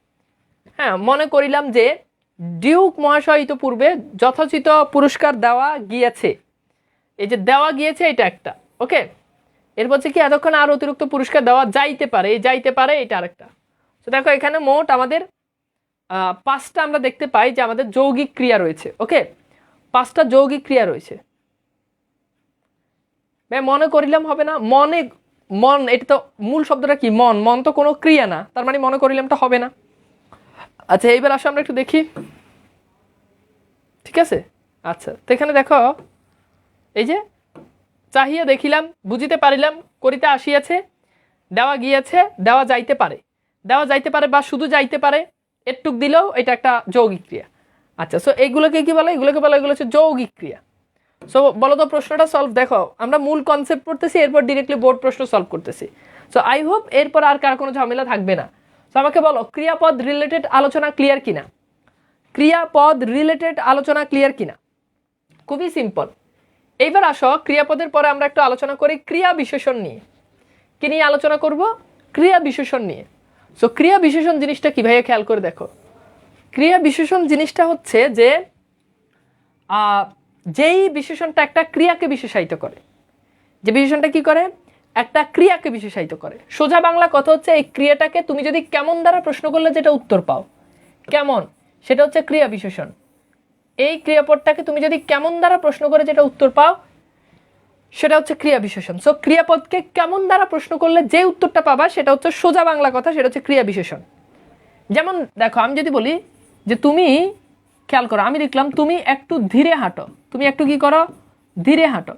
হ্যাঁ মনে করিলাম যে ডিউক মহাশয় ইতপূর্বে যথোচিত পুরস্কার দেওয়া গিয়েছে, এই যে দেওয়া গিয়েছে এটা একটা, ওকে। এরপর হচ্ছে কি এতক্ষণ আর অতিরিক্ত পুরস্কার দেওয়া যাইতে পারে, এই যাইতে পারে এটা আরেকটা। তো দেখো এখানে মোট আমাদের 5টা আমরা দেখতে পাই যে আমাদের যৌগিক ক্রিয়া রয়েছে, ওকে 5টা যৌগিক ক্রিয়া রয়েছে। মনে করিলাম হবে না, মনে মন, এটা তো মূল শব্দটা কি মন, মন তো কোনো ক্রিয়া না, তার মানে মনে করিলামটা হবে না। আচ্ছা এইবার আসো আমরা একটু দেখি, ঠিক আছে। আচ্ছা তো এখানে দেখো এই যে চাহিয়া দেখিলাম, বুঝিতে পারিলাম, করিতে আসিয়াছে, দেওয়া গিয়েছে, দেওয়া যাইতে পারে, দেওয়া যাইতে পারে বা শুধু যাইতে পারে, একটুক দিলেও এটা একটা যৌগিক ক্রিয়া। আচ্ছা সো এইগুলোকে কি বলে, এগুলোকে বলে, এগুলো হচ্ছে যৌগিক ক্রিয়া। সো বলো তো প্রশ্নটা সলভ, দেখো আমরা মূল কনসেপ্ট পড়তেছি, এরপর ডিরেক্টলি বোর্ড প্রশ্ন সলভ করতেছি। সো আই হোপ এরপর আর কার কোনো ঝামেলা থাকবে না। সো আমাকে বলো ক্রিয়াপদ রিলেটেড আলোচনা ক্লিয়ার কিনা, ক্রিয়াপদ রিলেটেড আলোচনা ক্লিয়ার কিনা। খুবই সিম্পল। এইবার আসো ক্রিয়াপদের পরে আমরা একটু আলোচনা করি ক্রিয়া বিশেষণ নিয়ে। কি নিয়ে আলোচনা করব? ক্রিয়া বিশেষণ নিয়ে। সো ক্রিয়া বিশেষণ জিনিসটা কি ভাইয়া খেয়াল করে দেখো। ক্রিয়া বিশেষণ জিনিসটা হচ্ছে যে যেই বিশেষণটা একটা ক্রিয়াকে বিশেষায়িত করে, যে বিশেষণটা কি করে, একটা ক্রিয়াকে বিশেষায়িত করে। সোজা বাংলা কথা হচ্ছে এই ক্রিয়াটাকে তুমি যদি কেমন দ্বারা প্রশ্ন করলে যেটা উত্তর পাও, কেমন, সেটা হচ্ছে ক্রিয়া বিশেষণ। এই ক্রিয়াপদটাকে তুমি যদি কেমন দ্বারা প্রশ্ন করে যেটা উত্তর পাও সেটা হচ্ছে ক্রিয়া বিশেষণ। সো ক্রিয়াপদকে কেমন দ্বারা প্রশ্ন করলে যে উত্তরটা পাবা সেটা হচ্ছে সোজা বাংলা কথা, সেটা হচ্ছে ক্রিয়া বিশেষণ। যেমন দেখো আমি যদি বলি যে তুমি, খেয়াল করো, আমি দেখলাম তুমি একটু ধীরে হাঁটো, তুমি একটু কি করো, ধীরে হাঁটো।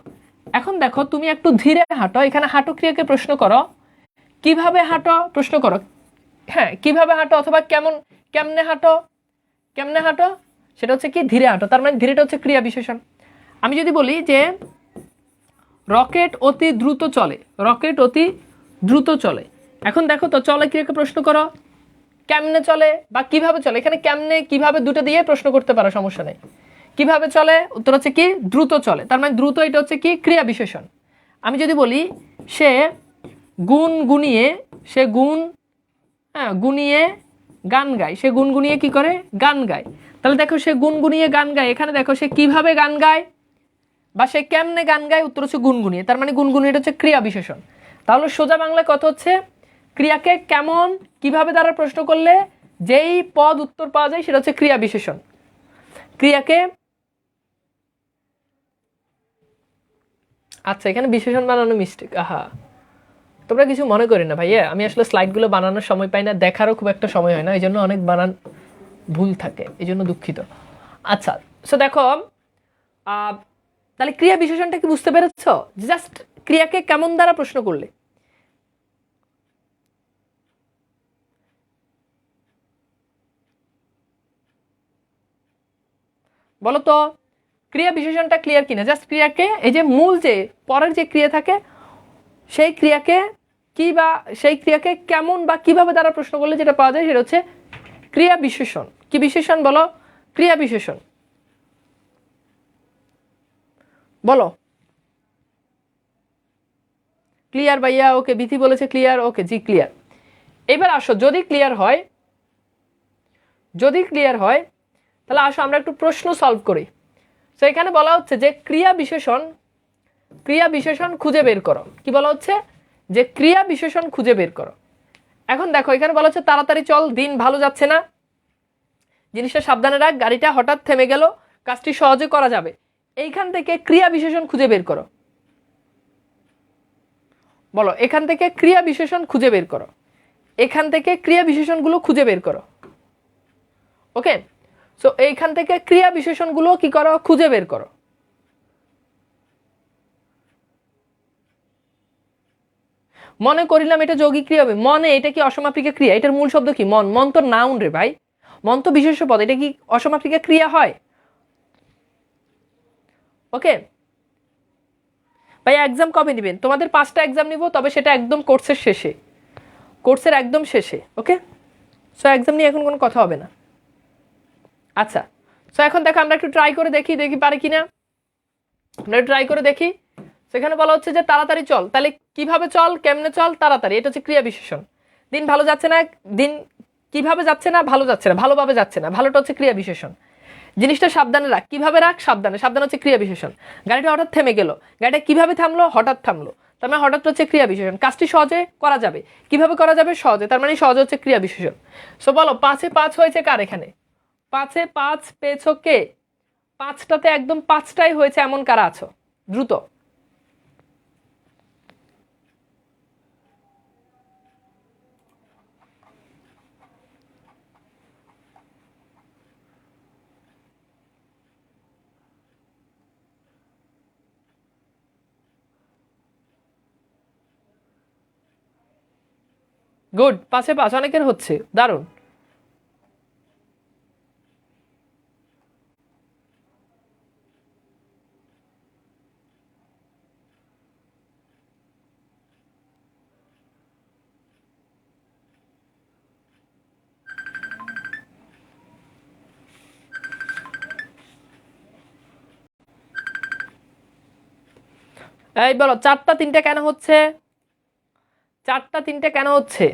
এখন দেখো তুমি একটু ধীরে হাঁটো, এখানে হাঁটো ক্রিয়াকে প্রশ্ন করো, কিভাবে হাঁটো প্রশ্ন করো, হ্যাঁ কিভাবে হাঁটো অথবা কেমন, কেমনে হাঁটো, কেমনে হাঁটো, সেটা হচ্ছে কি ধীরে হাঁটো, তার মানে ধীরেটা হচ্ছে ক্রিয়া বিশেষণ। আমি যদি বলি যে রকেট অতি দ্রুত চলে, রকেট অতি দ্রুত চলে, এখন দেখো তো চলে ক্রিয়াকে প্রশ্ন করো, কেমনে চলে বা কিভাবে চলে, এখানে কেমনে কিভাবে দুটো দিয়ে প্রশ্ন করতে পারো, সমস্যা নেই। কিভাবে চলে, উত্তর হচ্ছে কি দ্রুত চলে, তার মানে দ্রুত এটা হচ্ছে কি ক্রিয়া বিশেষণ। আমি যদি বলি সে গুন গুনিয়ে, সে গুন, হ্যাঁ গুনিয়ে গান গায়, সে গুনগুনিয়ে কি করে গান গায়, তাহলে দেখো সে গুনগুনিয়ে গান গায়, এখানে দেখো সে কিভাবে গান গায় বা সে কেমনে গান গায়, উত্তর হচ্ছে গুনগুনিয়ে, তার মানে গুনগুনিয়ে হচ্ছে ক্রিয়া বিশেষণ। তাহলে সোজা বাংলায় কত হচ্ছে ক্রিয়াকে কেমন কিভাবে দ্বারা প্রশ্ন করলে যেই পদ উত্তর পাওয়া যায় সেটা হচ্ছে ক্রিয়া বিশেষণ। ক্রিয়াকে, আচ্ছা এখানে বিশেষণ বানানো মিস্টেক, আহা তোমরা কিছু মনে করি না ভাইয়া, আমি আসলে স্লাইডগুলো বানানোর সময় পাই না, দেখারও খুব একটা সময় হয় না, এই জন্য অনেক বানান ভুল থাকে, এই জন্য দুঃখিত। আচ্ছা সো দেখো তাহলে ক্রিয়া বিশেষণটা কি বুঝতে পেরেছ, জাস্ট ক্রিয়াকে কেমন দ্বারা প্রশ্ন করলে। বলো তো ক্রিয়া বিশেষণটা ক্লিয়ার কিনা, জাস্ট ক্রিয়াকে, এই যে মূল যে পরের যে ক্রিয়া থাকে সেই ক্রিয়াকে কি বা সেই ক্রিয়াকে কেমন বা কিভাবে দ্বারা প্রশ্ন করলে যেটা পাওয়া যায় সেটা হচ্ছে ক্রিয়া বিশেষণ। কি বিশেষণ বলো, ক্রিয়া বিশেষণ বলো। ক্লিয়ার ভাইয়া, ওকে বিথি বলেছে ক্লিয়ার, ওকে জি ক্লিয়ার। এবার আসো যদি ক্লিয়ার হয়, যদি ক্লিয়ার হয় তাহলে আসো আমরা একটু প্রশ্ন সলভ করি। তো এখানে বলা হচ্ছে যে ক্রিয়া বিশেষণ, ক্রিয়া বিশেষণ খুঁজে বের করো। কি বলা হচ্ছে যে ক্রিয়া বিশেষণ খুঁজে বের করো। এখন দেখো এখানে বলা হচ্ছে তাড়াতাড়ি চল, দিন ভালো যাচ্ছে না, জিনিসটা সাবধানে রাখ, গাড়িটা হঠাৎ থেমে গেল, কাজটি সহজে করা যাবে। এইখান থেকে ক্রিয়া বিশেষণ খুঁজে বের করো, বলো এখান থেকে ক্রিয়া বিশেষণ খুঁজে বের করো, এখান থেকে ক্রিয়া বিশেষণগুলো খুঁজে বের করো, ওকে। সো এইখান থেকে ক্রিয়া বিশেষণগুলো কি করো, খুঁজে বের করো। মনে করিলাম এটা যৌগিক ক্রিয়া হবে, মনে এটা কি অসমাপিকা ক্রিয়া? এটার মূল শব্দ কি? মন। মন তো নাউন রে ভাই, মন তো বিশেষ্য পদ, এটা কি অসমাপিকা ক্রিয়া হয়? ওকে ভাই, এক্সাম কবে নেবেন? তোমাদের 5টা এক্সাম নিব, তবে সেটা একদম কোর্সের শেষে, কোর্সের একদম শেষে। ওকে, সো এক্সাম নিয়ে এখন কোনো কথা হবে না। আচ্ছা, সো এখন দেখো আমরা একটু ট্রাই করে দেখি পারি কিনা। আমরা ট্রাই করে দেখি। সেখানে বলা হচ্ছে যে তাড়াতাড়ি চল, তাহলে কিভাবে চল, কেমনে চল? তাড়াতাড়ি, এটা হচ্ছে ক্রিয়া বিশেষণ। দিন ভালো যাচ্ছে না, দিন কিভাবে যাচ্ছে না, ভালো যাচ্ছে না, ভালোভাবে যাচ্ছে না, ভালোটা হচ্ছে ক্রিয়া বিশেষণ। জিনিসটা সাবধানে রাখ, কিভাবে রাখ, সাবধানে, সাবধান হচ্ছে ক্রিয়া বিশেষণ। গাড়িটা হঠাৎ থেমে গেল, গাড়িটা কিভাবে থামলো, হঠাৎ থামলো, তার মানে হঠাৎ হচ্ছে ক্রিয়া বিশেষণ। কাজটি সহজে করা যাবে, কিভাবে করা যাবে, সহজে, তার মানে সহজে হচ্ছে ক্রিয়া বিশেষণ। সো বলো 5-এ 5 হয়েছে কার? এখানে 5-এ 5 পেয়েছো কে? 5টাতে একদম 5টাই হয়েছে এমন কারা আছো? দ্রুত। গুড, 5-এ 5 অনেকের হচ্ছে, দারুণ। এই বলো 4টা 3টে কেন হচ্ছে? 4টা 3টে কেন হচ্ছে?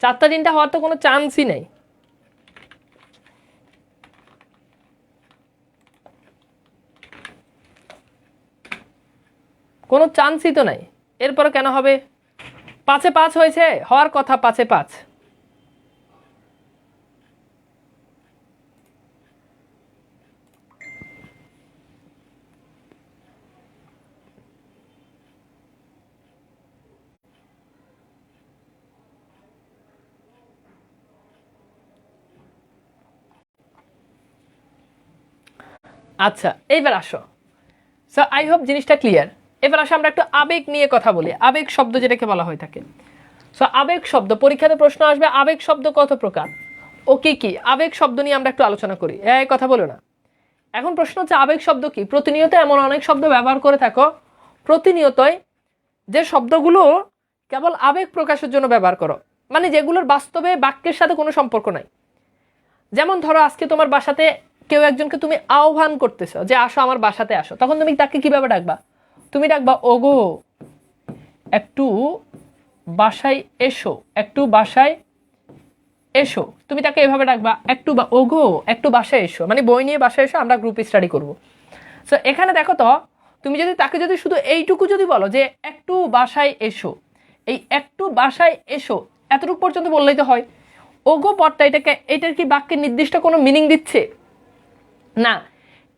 4টা 3টে হওয়ার তো কোনো চান্সই নেই। কোনো চান্সই তো নাই, এরপরে কেন হবে? 5-এ 5 হয়েছে, হওয়ার কথা 5-এ 5। আচ্ছা এইবার আসো, সো আই হোপ জিনিসটা ক্লিয়ার। এবার আসো আমরা একটু আবেগ নিয়ে কথা বলি, আবেগ শব্দ যেটাকে বলা হয়ে থাকে। সো আবেগ শব্দ, পরীক্ষাতে প্রশ্ন আসবে আবেগ শব্দ কত প্রকার ও কি কি, আবেগ শব্দ নিয়ে আমরা একটু আলোচনা করি। এই কথা বলো না। এখন প্রশ্ন হচ্ছে আবেগ শব্দ কি? প্রতিনিয়ত এমন অনেক শব্দ ব্যবহার করে থাকো, প্রতিনিয়তই যে শব্দগুলো কেবল আবেগ প্রকাশের জন্য ব্যবহার করো, মানে যেগুলোর বাস্তবে বাক্যের সাথে কোনো সম্পর্ক নাই। যেমন ধরো আজকে তোমার বাসাতে কেউ একজনকে তুমি আহ্বান করতেছো যে আসো আমার বাসাতে আসো, তখন তুমি তাকে কিভাবে ডাকবা? তুমি ডাকবা ওগো একটু বাসায় এসো, একটু বাসায় এসো। তুমি তাকে এভাবে ডাকবা, একটু ওগো একটু বাসায় এসো, মানে বই নিয়ে বাসায় এসো, আমরা গ্রুপ স্টাডি করব। সো এখানে দেখো তো, তুমি যদি তাকে যদি শুধু এইটুকু যদি বলো যে একটু বাসায় এসো, এই একটু বাসায় এসো এতটুকু পর্যন্ত বললেই তো হয়। ওগো পদটা এটার কি বাক্যের নির্দিষ্ট কোনো মিনিং দিচ্ছে? না,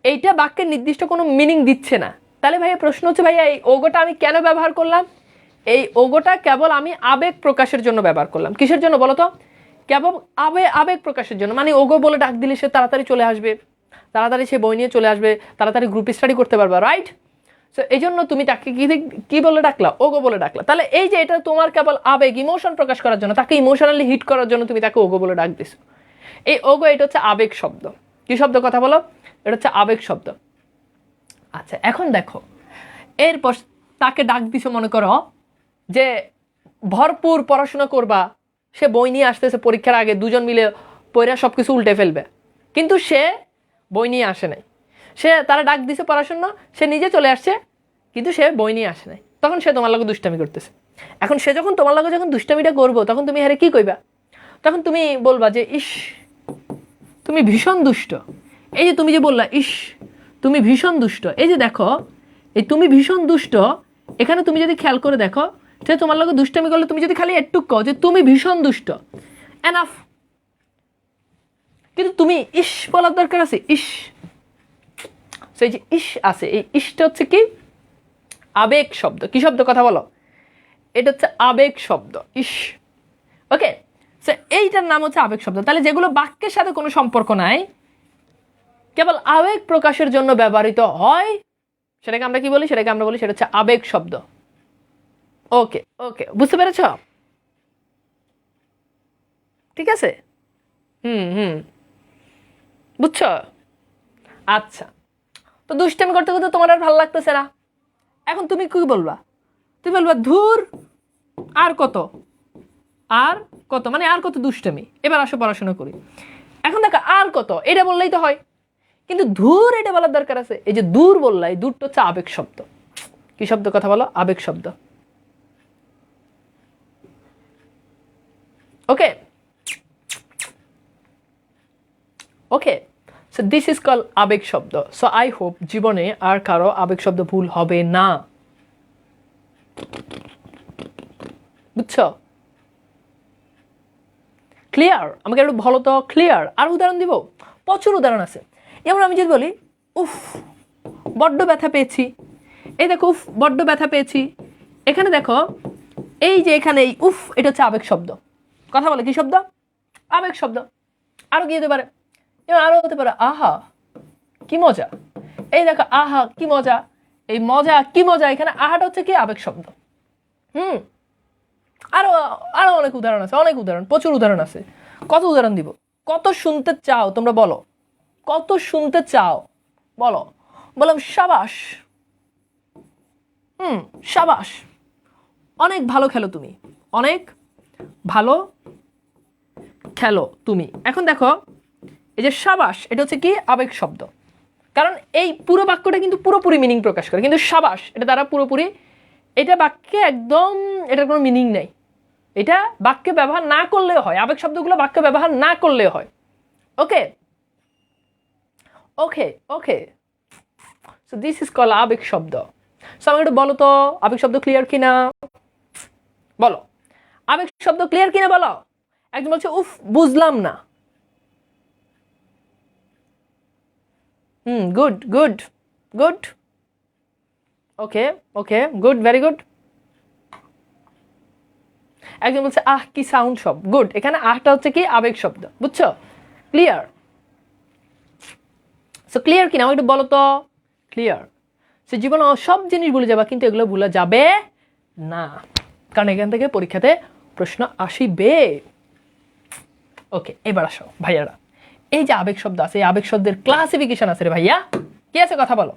এইটা বাক্যের নির্দিষ্ট কোনো মিনিং দিচ্ছে না। তাহলে ভাইয়া প্রশ্ন হচ্ছে, ভাইয়া এই ওগোটা আমি কেন ব্যবহার করলাম? এই ওগোটা কেবল আমি আবেগ প্রকাশের জন্য ব্যবহার করলাম। কিসের জন্য বলো তো? কেবল আবেগ প্রকাশের জন্য। মানে ওগো বলে ডাক দিলে সে তাড়াতাড়ি চলে আসবে, তাড়াতাড়ি সে বই নিয়ে চলে আসবে, তাড়াতাড়ি গ্রুপ স্টাডি করতে পারবে, রাইট? সো এই জন্য তুমি তাকে কি বলে ডাকলা? ওগো বলে ডাকলা। তাহলে এই যে এটা তোমার কেবল আবেগ, ইমোশন প্রকাশ করার জন্য, তাকে ইমোশনালি হিট করার জন্য তুমি তাকে ওগো বলে ডাক দিছো। এই ওগো এটা হচ্ছে আবেগ শব্দ। কি শব্দ কথা বলো? এটা হচ্ছে আবেগ শব্দ। আচ্ছা এখন দেখো, এরপর তাকে ডাক দিছো, মনে করো যে ভরপুর পড়াশোনা করবা, সে বই নিয়ে আসতেছে পরীক্ষার আগে, দুজন মিলে পড়া সব কিছু উল্টে ফেলবে, কিন্তু সে বই নিয়ে আসে নাই। সে তারা ডাক দিছে পড়াশোনা, সে নিজে চলে আসছে, কিন্তু সে বই নিয়ে আসে নাই। তখন সে তোমার লগে দুষ্টামি করতেছে। এখন সে যখন তোমার লগে যখন দুষ্টামিটা করবো, তখন তুমি হারে কি কইবা? তখন তুমি বলবা যে ইস তুমি ভীষণ দুষ্ট। এই যে তুমি যে বললা ইস তুমি ভীষণ দুষ্ট, এই যে দেখো এই তুমি ভীষণ দুষ্ট, এখানে তুমি যদি খেয়াল করে দেখো, সে তোমার লগে দুষ্টামি করলে তুমি যদি খালি একটু কও যে তুমি ভীষণ দুষ্ট, এনাফ। কিন্তু তুমি ইস বলার দরকার আছে, ইস। সেই যে ইস আছে, এই ইসটা হচ্ছে কি? আবেগ শব্দ। কি শব্দ কথা বলো? এটা হচ্ছে আবেগ শব্দ, ইস। ওকে, এইটার নাম হচ্ছে আবেগ শব্দ। তাহলে যেগুলো বাক্যের সাথে কোনো সম্পর্ক নাই, কেবল আবেগ প্রকাশের জন্য ব্যবহৃত হয়, সেটাকে আমরা কি বলি? সেটাকে আমরা বলি সেটা হচ্ছে আবেগ শব্দ। ওকে ওকে, বুঝতে পেরেছ? ঠিক আছে, বুঝছ? আচ্ছা, তো দুষ্টামি করতে করতে তোমার আর ভালো লাগতেছে না, এখন তুমি কি বলবা? তুমি বলবা ধুর, আর কত আর কত, মানে আর কত দুষ্টামি, এবার আসো পড়াশোনা করি। এখন দেখো আর কত এটা বললেই তো হয়, কিন্তু ধুর এটা বলার দরকার আছে। এই যে দূর বললাই, দূরটা হচ্ছে আবেগ শব্দ। কি শব্দ? কথা বলো, আবেগ শব্দ। ওকে ওকে, সো দিস ইজ কল আবেগ শব্দ। সো আই হোপ জীবনে আর কারো আবেগ শব্দ ভুল হবে না, বুঝছো? ক্লিয়ার? আমাকে একটু ভালো তো, ক্লিয়ার? আর উদাহরণ দিব, প্রচুর উদাহরণ আছে। যেমন আমি যদি বলি উফ বড্ড ব্যথা পেয়েছি, এই দেখো উফ বড্ড ব্যথা পেয়েছি, এখানে দেখো এই যে এখানে এই উফ, এটা হচ্ছে আবেগ শব্দ। কথা বলে কি শব্দ? আবেগ শব্দ। আরো কি হতে পারে? আরো হতে পারে আহা কি মজা, এই দেখো আহা কি মজা, এই মজা কি মজা, এখানে আহাটা হচ্ছে কি? আবেগ শব্দ। আরো আরো অনেক উদাহরণ আছে, অনেক উদাহরণ, প্রচুর উদাহরণ আছে। কত উদাহরণ দিব? কত শুনতে চাও তোমরা বলো? কত শুনতে চাও বলো? বললাম সাবাস, সাবাস, অনেক ভালো খেলো তুমি, অনেক ভালো খেলো তুমি। এখন দেখো এই যে সাবাস, এটা হচ্ছে কি? আবেগ শব্দ। কারণ এই পুরো বাক্যটা কিন্তু পুরোপুরি মিনিং প্রকাশ করে, কিন্তু সাবাস এটা দ্বারা পুরোপুরি, এটা বাক্যে একদম, এটার কোনো মিনিং নেই। এটা বাক্যে ব্যবহার না করলেও হয়, আবেগ শব্দগুলো বাক্যে ব্যবহার না করলেও হয়। ওকে okay okay, so this is call আবেগ শব্দ। সো আমাকে একটু বলো তো আবেগ শব্দ ক্লিয়ার কিনা? বলো আবেগ শব্দ ক্লিয়ার কিনা বলো। একজন বলছে উফ বুঝলাম না। গুড গুড গুড, ওকে ওকে, গুড, ভেরি গুড। একজন বলছে আহ কি সাউন্ড শব্দ, গুড। এখানে আহটা হচ্ছে কি? আবেগ শব্দ, বুঝছো? ক্লিয়ার? সো ক্লিয়ার কিনা আমাকে একটু বলো তো। ক্লিয়ার? সে জীবনে সব জিনিস ভুলে যাবা, কিন্তু এগুলো ভুলা যাবে না, কারণ এখান থেকে পরীক্ষাতে প্রশ্ন আসিবে। ওকে, এবার আসো ভাইয়ারা, এই যে আবেগ শব্দ আছে, এই আবেগ শব্দের ক্লাসিফিকেশন আছে রে ভাইয়া। কি আছে? কথা বলো।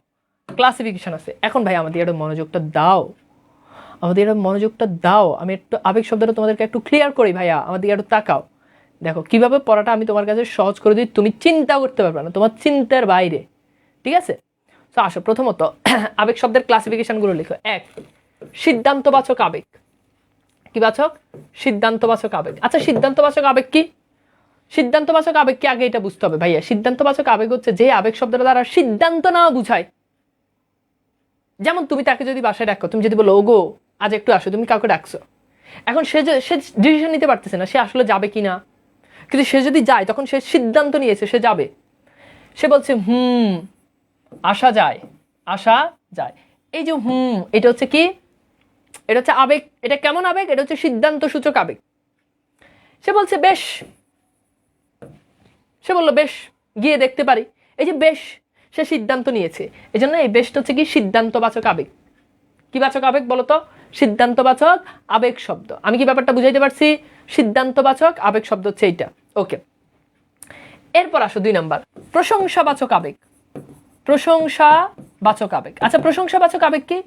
ক্লাসিফিকেশন আছে। এখন ভাই আমাদের একটু মনোযোগটা দাও, আমাদের একটু মনোযোগটা দাও। আমি একটু আবেগ শব্দটা তোমাদেরকে একটু ক্লিয়ার করি ভাইয়া, আমাদের একটু তাকাও। দেখো কিভাবে পড়াটা আমি তোমার কাছে সহজ করে দিই, তুমি চিন্তা করতে পারবে না, তোমার চিন্তার বাইরে। ঠিক আছে? তো আসো, প্রথমত আবেগ শব্দের ক্লাসিফিকেশনগুলো লিখো। 1, সিদ্ধান্তবাচক আবেগ। কি বাচক? সিদ্ধান্তবাচক আবেগ। আচ্ছা, সিদ্ধান্তবাচক আবেগ কি? সিদ্ধান্তবাচক আবেগ কি আগে এটা বুঝতে হবে ভাইয়া। সিদ্ধান্তবাচক আবেগ হচ্ছে যে আবেগ শব্দটা দ্বারা সিদ্ধান্ত নেওয়া বুঝায়। যেমন তুমি তাকে যদি বাসায় ডাকো, তুমি যদি বলো ওগো আজ একটু আসো, তুমি কাউকে ডাকছো, এখন সে ডিসিশন নিতে পারতেছে না সে আসলে যাবে কিনা, কিন্তু সে যদি যায় তখন সে সিদ্ধান্ত নিয়েছে সে যাবে। সে বলছে আসা যায়, আসা যায়। এই যে এটা হচ্ছে কি? এটা হচ্ছে আবেগ। এটা কেমন আবেগ? এটা হচ্ছে সিদ্ধান্ত সূচক আবেগ। সে বলছে বেশ, সে বললো বেশ গিয়ে দেখতে পারি। এই যে বেশ, সে সিদ্ধান্ত নিয়েছে, এই জন্য এই বেশটা হচ্ছে কি? সিদ্ধান্তবাচক আবেগ। কি বাচক আবেগ বলতো? সিদ্ধান্তবাচক আবেগ শব্দ। আমি কি ব্যাপারটা বুঝাইতে পারছি? সিদ্ধান্তবাচক আবেগ শব্দ হচ্ছে এইটা। ওকে, এরপর আসো 2 নাম্বার, প্রশংসাবাচক আবেগ। প্রশংসাবাচক আবেগ। আচ্ছা, প্রশংসাবাচক আবেগ কি?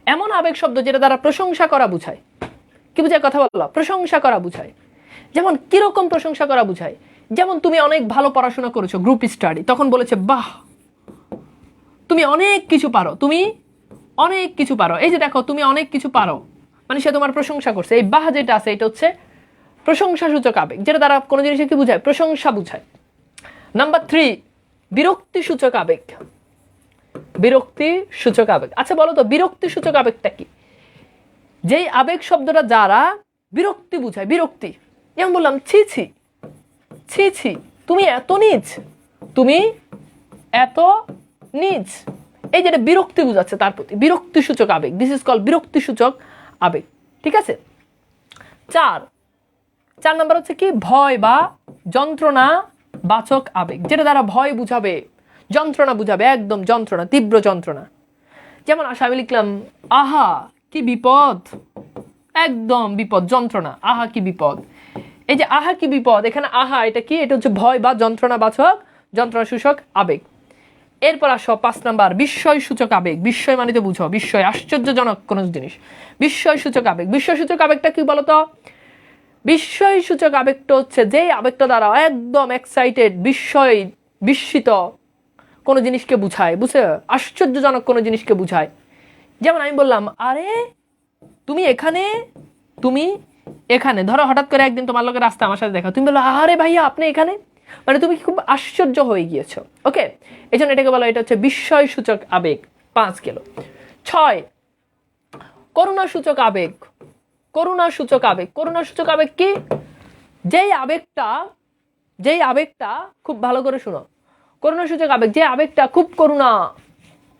এমন আবেগ শব্দ যেটা দ্বারা প্রশংসা করা বুঝায়। কি বুঝায়? কথা বলো। প্রশংসা করা বুঝায়। যেমন কিরকম প্রশংসা করা বুঝায়? যেমন তুমি অনেক ভালো পড়াশোনা করেছো, গ্রুপ স্টাডি, তখন বলেছে বাহ তুমি অনেক কিছু পারো, তুমি অনেক কিছু পারো, এই যে দেখো তুমি অনেক কিছু পারো, মানে সে তোমার প্রশংসা করছে। এই বাহ যেটা আছে এটা হচ্ছে প্রশংসা সূচক আবেগ, যেটা দ্বারা কোনো জিনিসের কি বুঝায়? প্রশংসা বুঝায়। নাম্বার 3, বিরক্তি সূচক আবেগ। বিরক্তি সূচক আবেগ। আচ্ছা বলো তো বিরক্তি সূচক আবেগটা কি? যেই আবেগ শব্দটা যারা বিরক্তি বুঝায়, বিরক্তি। যেমন বললাম ছি ছি, ছি ছি, তুমি এত নীচ, তুমি এত নীচ, এই যেটা বিরক্তি বুঝাচ্ছে তার প্রতি, বিরক্তি সূচক আবেগ। দিস ইজ কল বিরক্তি সূচক আবেগ। ঠিক আছে? 4, 4 নাম্বার হচ্ছে কি ভয় বা যন্ত্রণা বাচক আবেগ, যেটা দ্বারা ভয় বুঝাবে, যন্ত্রণা বুঝাবে, একদম যন্ত্রণা, তীব্র যন্ত্রণা। যেমন আসা আমি লিখলাম আহা কি বিপদ, একদম বিপদ, যন্ত্রণা, আহা কি বিপদ। এই যে আহা কি বিপদ, এখানে আহা এটা কি, এটা হচ্ছে ভয় বা যন্ত্রণা বাচক, যন্ত্রণা সূচক আবেগ। এরপর আসো 5 নাম্বার বিস্ময় সূচক আবেগ। বিস্ময় মানে তো বুঝো বিস্ময়, আশ্চর্যজনক কোন জিনিস, বিস্ময় সূচক আবেগ। বিস্ময় সূচক আবেগটা কি বলতো? বিস্ময় সূচক আবেগটা হচ্ছে যে আবেগটা দ্বারা একদম এক্সাইটেড, বিস্ময়, বিস্মিত কোনো জিনিসকে বুঝায়, বুঝছে, আশ্চর্যজনক কোনো জিনিসকে বুঝায়। যেমন আমি বললাম আরে তুমি এখানে, তুমি এখানে, ধরো হঠাৎ করে একদিন তোমার লোকের রাস্তা আমার সাথে দেখা, তুমি বললো আরে ভাইয়া আপনি এখানে, মানে তুমি খুব আশ্চর্য হয়ে গিয়েছো। ওকে, এই জন্য এটাকে বলা, এটা হচ্ছে বিস্ময় সূচক আবেগ। 5 গেল। 6 করুণা সূচক আবেগ। করুণা সূচক আবেগ। করুণা সূচক আবেগ কি? যেই আবেগটা খুব ভালো করে শুনো, করুণা সূচক আবেগ যে আবেগটা খুব করুণা,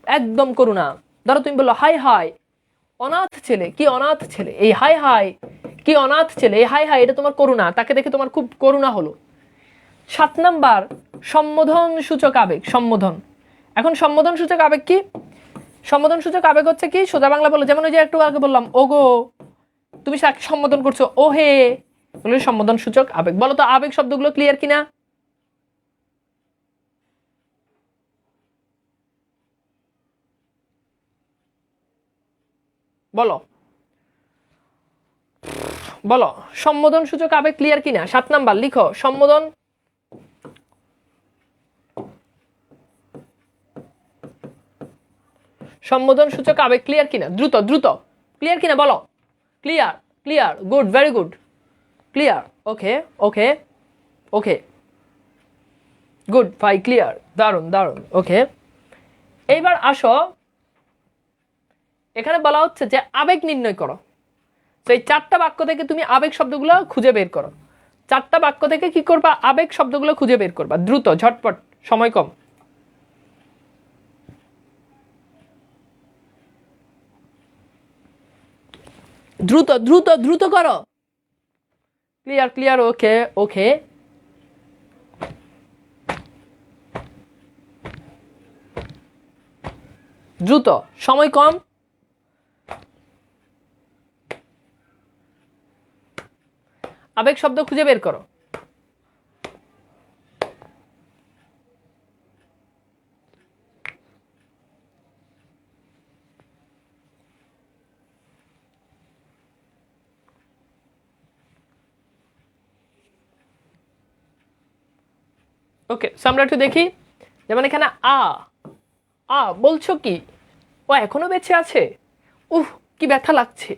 একদম করুণা। ধরো তুমি বললো হাই হাই অনাথ ছেলে, কি অনাথ ছেলে, এই হাই হাই কি অনাথ ছেলে, এই হাই হাই, এটা তোমার করুণা, তাকে দেখে তোমার খুব করুণা হলো। 7 নাম্বার সম্বোধন সূচক আবেগ। সম্বোধন। এখন সম্বোধন সূচক আবেগ কি? সম্বোধন সূচক আবেগ হচ্ছে কি, সোজা বাংলা বলো, যেমন ওই যে একটু আগে বললাম ওগো, তুমি সম্বোধন করছো ও হে, বলে সম্বোধন সূচক আবেগ। বলো তো আবেগ শব্দগুলো ক্লিয়ার কিনা? বলো বলো সম্বোধন সূচক আবেগ ক্লিয়ার কিনা? 7 নাম্বার লিখো সম্বোধন। সম্বোধন সূচক আবেগ ক্লিয়ার কিনা? দ্রুত দ্রুত ক্লিয়ার কিনা বলো। Clear, clear, good, very good, clear, okay okay okay, good ভাই, ক্লিয়ার, দারুন দারুন, ওকে। এইবার আসো, এখানে বলা হচ্ছে যে আবেগ নির্ণয় করো। তো এই 4টা বাক্য থেকে তুমি আবেগ শব্দগুলো খুঁজে বের করো। 4টা বাক্য থেকে কি করবা? আবেগ শব্দগুলো খুঁজে বের করবা, দ্রুত, ঝটপট, সময় কম। দ্রুত দ্রুত দ্রুত করো। ক্লিয়ার, ক্লিয়ার, ওকে ওকে, দ্রুত, সময় কম। আবেগ শব্দ খুঁজে বের করো। ওকে, আমরা একটু দেখি। যেমন এখানে আ বলছো কি, ও এখনো বেঁচে আছে, উফ কি ব্যথা লাগছে,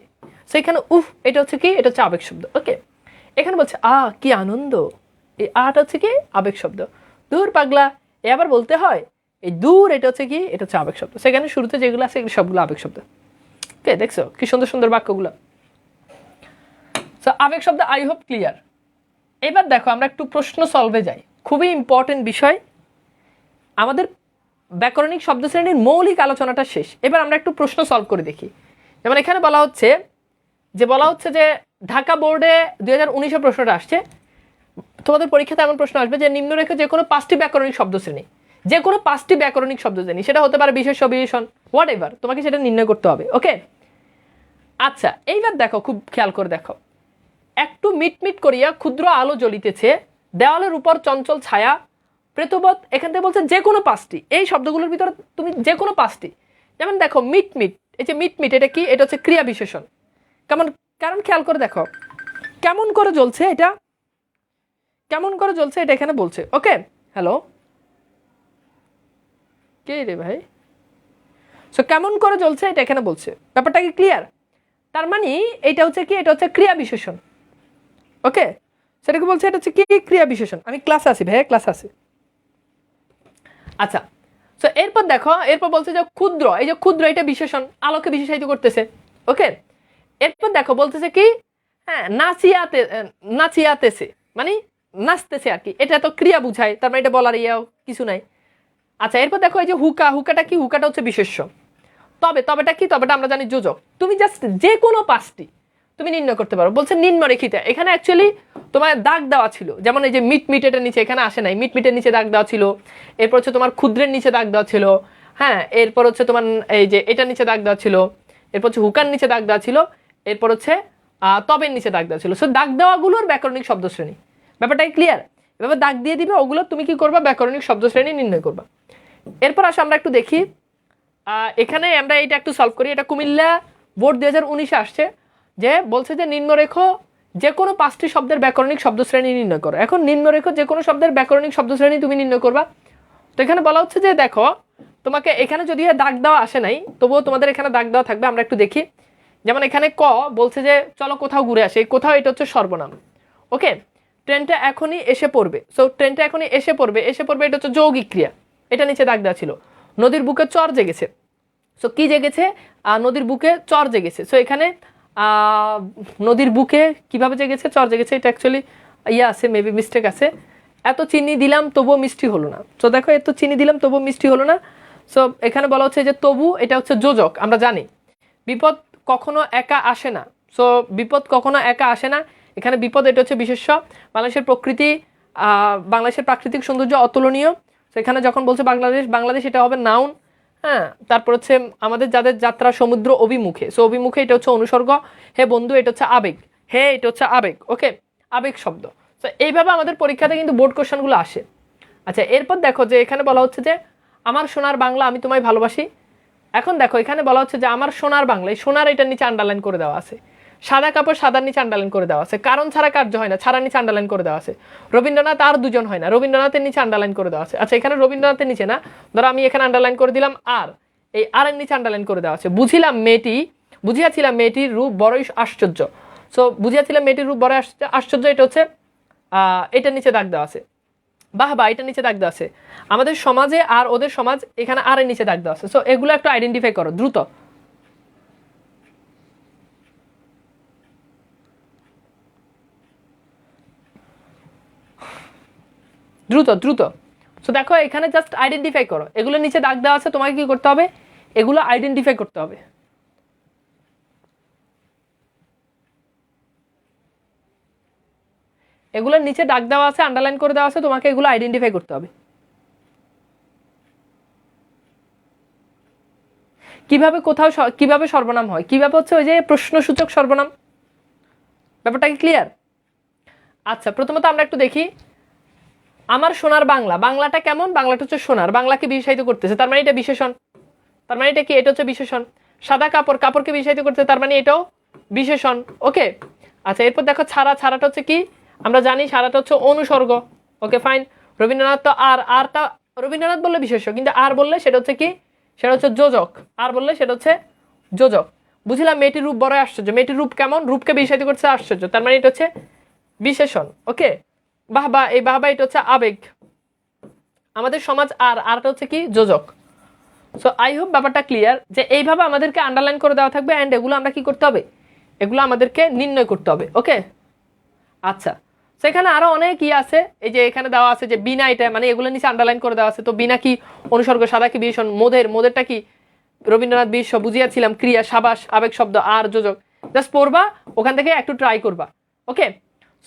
সেখানে উফ এটা হচ্ছে কি, এটা হচ্ছে আবেগ শব্দ। ওকে, এখানে বলছে কি আনন্দ, এই আটা হচ্ছে কি আবেগ শব্দ। দূর পাগলা, এ আবার বলতে হয়, এই দূর এটা হচ্ছে কি, এটা হচ্ছে আবেগ শব্দ। সেখানে শুরুতে যেগুলো আছে এগুলো সবগুলো আবেগ শব্দ। ওকে, দেখছো কি সুন্দর সুন্দর বাক্যগুলো। আবেগ শব্দ, আই হোপ ক্লিয়ার। এবার দেখো আমরা একটু প্রশ্ন সলভে যাই, খুবই ইম্পর্টেন্ট বিষয়। আমাদের ব্যাকরণিক শব্দ শ্রেণীর মৌলিক আলোচনাটা শেষ, এবার আমরা একটু প্রশ্ন সলভ করে দেখি। যেমন এখানে বলা হচ্ছে যে ঢাকা বোর্ডে 2019 প্রশ্নটা আসছে, তোমাদের পরীক্ষাতে এমন প্রশ্ন আসবে যে নিম্নরেখে যে কোনো 5টি ব্যাকরণিক শব্দ শ্রেণী, যে কোনো 5টি ব্যাকরণিক শব্দ শ্রেণী, সেটা হতে পারে বিশেষ্য বিশেষণ, হোয়াট এভার, তোমাকে সেটা নির্ণয় করতে হবে। ওকে, আচ্ছা এইবার দেখো, খুব খেয়াল করে দেখো, একটু মিটমিট করিয়া ক্ষুদ্র আলো জ্বলিতেছে, দেওয়ালের উপর চঞ্চল ছায়া, প্রেতবৎ, এখান থেকে বলছে যে কোনো 5টি, এই শব্দগুলোর ভিতরে তুমি যে কোনো 5টি। যেমন দেখো মিটমিট, এই যে মিটমিট এটা কি, এটা হচ্ছে ক্রিয়া বিশেষণ। কেমন, কারণ খেয়াল করে দেখো কেমন করে জ্বলছে এটা, কেমন করে জ্বলছে এটা এখানে বলছে। ওকে, হ্যালো, কে রে ভাই? সো কেমন করে জ্বলছে এটা এখানে বলছে, ব্যাপারটা কি ক্লিয়ার? তার মানে এটা হচ্ছে কি, এটা হচ্ছে ক্রিয়া বিশেষণ। ওকে, সেটাকে বলছে এটা হচ্ছে কি, ক্রিয়া বিশেষণ। আমি ক্লাসে আছি ভাইয়া, ক্লাসে আছি। আচ্ছা, সো এরপর দেখো, এরপর বলছে যে ক্ষুদ্র, এই যে ক্ষুদ্র এটা বিশেষণ, আলোকে বিশেষায়িত করতেছে। ওকে, এরপর দেখো বলতেছে কি, হ্যাঁ নাচিয়াতেছে, মানে নাচতেছে আর কি, এটা তো ক্রিয়া বুঝায়, তার মানে এটা বলার ইয়েও কিছু নাই। আচ্ছা, এরপর দেখো এই যে হুকাটা কি, হুকাটা হচ্ছে বিশেষ্য। তবেটা কি, তবেটা আমরা জানি যোজক। তুমি জাস্ট যে কোনো 5টি, তুমি নির্ণয় করতে পারো। বলছে নিম্নরেখিতা, এখানে অ্যাকচুয়ালি তোমার দাগ দেওয়া ছিল, যেমন এই যে মিটের নিচে এখানে আসে নাই, মিটের নিচে দাগ দেওয়া ছিল, এরপর হচ্ছে তোমার ক্ষুদ্রের নিচে দাগ দেওয়া ছিল, হ্যাঁ, এরপর হচ্ছে তোমার এই যে এটার নিচে দাগ দেওয়া ছিল, এরপর হচ্ছে হুকার নিচে দাগ দেওয়া ছিল, এরপর হচ্ছে তবের নিচে দাগ দেওয়া ছিল। সো দাগ দেওয়াগুলোর ব্যাকরণিক শব্দ শ্রেণী, ব্যাপারটাই ক্লিয়ার। এভাবে দাগ দিয়ে দিবে, ওগুলো তুমি কি করবা, ব্যাকরণিক শব্দ শ্রেণী নির্ণয় করবা। এরপর আসো আমরা একটু দেখি, এখানে আমরা এটা একটু সলভ করি। এটা কুমিল্লা বোর্ড 2019-এ আসছে, যে বলছে যে নিম্নরেখ যে কোনো 5টি শব্দের ব্যাকরণিক শব্দ শ্রেণী নির্ণয় করো। এখন নিম্নরেখ যে কোনো শব্দের ব্যাকরণিক শব্দ শ্রেণী তুমি নির্ণয় করবা। তো এখানে বলা হচ্ছে যে দেখো, তোমাকে এখানে যদিও দাগ দেওয়া আসে নাই, তবুও তোমাদের এখানে দাগ দেওয়া থাকবে। আমরা একটু দেখি, যেমন এখানে ক বলছে যে চলো কোথাও ঘুরে আসে, কোথাও এটা হচ্ছে সর্বনাম। ওকে, ট্রেনটা এখনই এসে পড়বে। সো ট্রেনটা এখনই এসে পড়বে, এটা হচ্ছে যৌগিক ক্রিয়া, এটা নিচে দাগ দেওয়া ছিল। নদীর বুকে চর জেগেছে, সো কি জেগেছে, নদীর বুকে চর জেগেছে। সো এখানে নদীর বুকে কিভাবে জেগেছে, চর জেগেছে, এটা অ্যাকচুয়ালি আছে, মেবি মিস্টেক আছে। এত চিনি দিলাম তবুও মিষ্টি হলো না। সো দেখো, এত চিনি দিলাম তবুও মিষ্টি হলো না। সো এখানে বলা হচ্ছে যে তবু, এটা হচ্ছে যোজক। আমরা জানি বিপদ কখনো একা আসে না। সো বিপদ কখনো একা আসে না, এখানে বিপদ এটা হচ্ছে বিশেষ্য। বাংলাদেশের প্রাকৃতিক সৌন্দর্য অতুলনীয়। তো এখানে যখন বলছে বাংলাদেশ এটা হবে নাউন। হ্যাঁ, তারপর হচ্ছে আমাদের যাদের যাত্রা সমুদ্র অভিমুখে, সো অভিমুখে এটা হচ্ছে অনুসর্গ। হে বন্ধু, এটা হচ্ছে আবেগ। হে, এটা হচ্ছে আবেগ। ওকে, আবেগ শব্দ। তো এইভাবে আমাদের পরীক্ষাতে কিন্তু বোর্ড কোশ্চেনগুলো আসে। আচ্ছা, এরপর দেখো যে এখানে বলা হচ্ছে যে আমার সোনার বাংলা, আমি তোমায় ভালোবাসি। এখন দেখো, এখানে বলা হচ্ছে যে আমার সোনার বাংলা, এই সোনার এটার নিচে আন্ডারলাইন করে দেওয়া আছে। সাদা কাপড়, সাদার নিচে আন্ডারলাইন করে দেওয়া আছে। কারণ ছাড়া কার্য হয় না, ছাড়ার নিচে আন্ডারলাইন করে দেওয়া আছে। রবীন্দ্রনাথ আর দুজন হয় না, রবীন্দ্রনাথের নিচে আন্ডারলাইন করে দেওয়া আছে। আচ্ছা, এখানে রবীন্দ্রনাথের নিচে না, ধরো আমি এখানে আন্ডারলাইন করে দিলাম আর, এই আর এর নিচে আন্ডারলাইন করে দেওয়া আছে। বুঝিয়াছিলাম মেয়েটির রূপ বড়ই আশ্চর্য। সো বুঝিয়াছিলাম মেয়েটির রূপ বড় আশ্চর্য, এটা হচ্ছে এটার নিচে দাগ দেওয়া আছে। বাহ, এটার নিচে দাগ দেওয়া আছে। আমাদের সমাজে আর ওদের সমাজ, এখানে আর এর নিচে দাগ দেওয়া আছে। সো এগুলো একটু আইডেন্টিফাই করো দ্রুত। দ্রুত দ্রুত। সো দেখো, এখানে জাস্ট আইডেন্টিফাই করো, এগুলো নিচে দাগ দেওয়া আছে, তোমাকে কি করতে হবে, এগুলো আইডেন্টিফাই করতে হবে। এগুলোর নিচে দাগ দেওয়া আছে, আন্ডারলাইন করে দেওয়া আছে, তোমাকে এগুলো আইডেন্টিফাই করতে হবে। কিভাবে সর্বনাম হয়, কিভাবে হচ্ছে ওই যে প্রশ্নসূচক সর্বনাম, ব্যাপারটা কি ক্লিয়ার? আচ্ছা, প্রথমত আমরা একটু দেখি আমার সোনার বাংলা, বাংলাটা কেমন, বাংলাটা হচ্ছে সোনার, বাংলাকে বিশেষায়িত করতেছে, তার মানে এটা বিশেষণ। তার মানে এটা কি, এটা হচ্ছে বিশেষণ। সাদা কাপড়, কাপড়কে বিশেষায়িত করতেছে, তার মানে এটাও বিশেষণ। ওকে, আচ্ছা, এরপর দেখো ছাড়াটা হচ্ছে কি, আমরা জানি ছাড়াটা হচ্ছে অনুসর্গ। ওকে, ফাইন। রবীন্দ্রনাথ তো আরটা রবীন্দ্রনাথ বললে বিশেষ্য, কিন্তু আর বললে সেটা হচ্ছে কি, সেটা হচ্ছে যোজক। আর বললে সেটা হচ্ছে যোজক। বুঝলাম মেয়েটির রূপ বড় আশ্চর্য, মেয়েটির রূপ কেমন, রূপকে বিশেষায়িত করছে আশ্চর্য, তার মানে এটা হচ্ছে বিশেষণ। ওকে, বাহবা, এই বাহবা এটা হচ্ছে আবেগ। আমাদের সমাজ আরটা হচ্ছে কি, যোজক। সো আই হোপ ব্যাপারটা ক্লিয়ার, যে এইভাবে আমাদেরকে আন্ডারলাইন করে দেওয়া থাকবে, অ্যান্ড এগুলো আমরা কি করতে হবে, এগুলো আমাদেরকে নির্ণয় করতে হবে। ওকে, আচ্ছা, সেখানে আরো অনেক আছে, এই যে এখানে দেওয়া আছে যে বিনা, এটা মানে এগুলো নিচে আন্ডারলাইন করে দেওয়া আছে। তো বিনা কি অনুসর্গ, সাদা কি বিশেষণ, মোদেরটা কি রবীন্দ্রনাথ বিশ্ব, বুঝিয়াছিলাম ক্রিয়া, সাবাস আবেগ শব্দ, আর যোজক। জাস্ট পড়বা, ওখান থেকে একটু ট্রাই করবা। ওকে,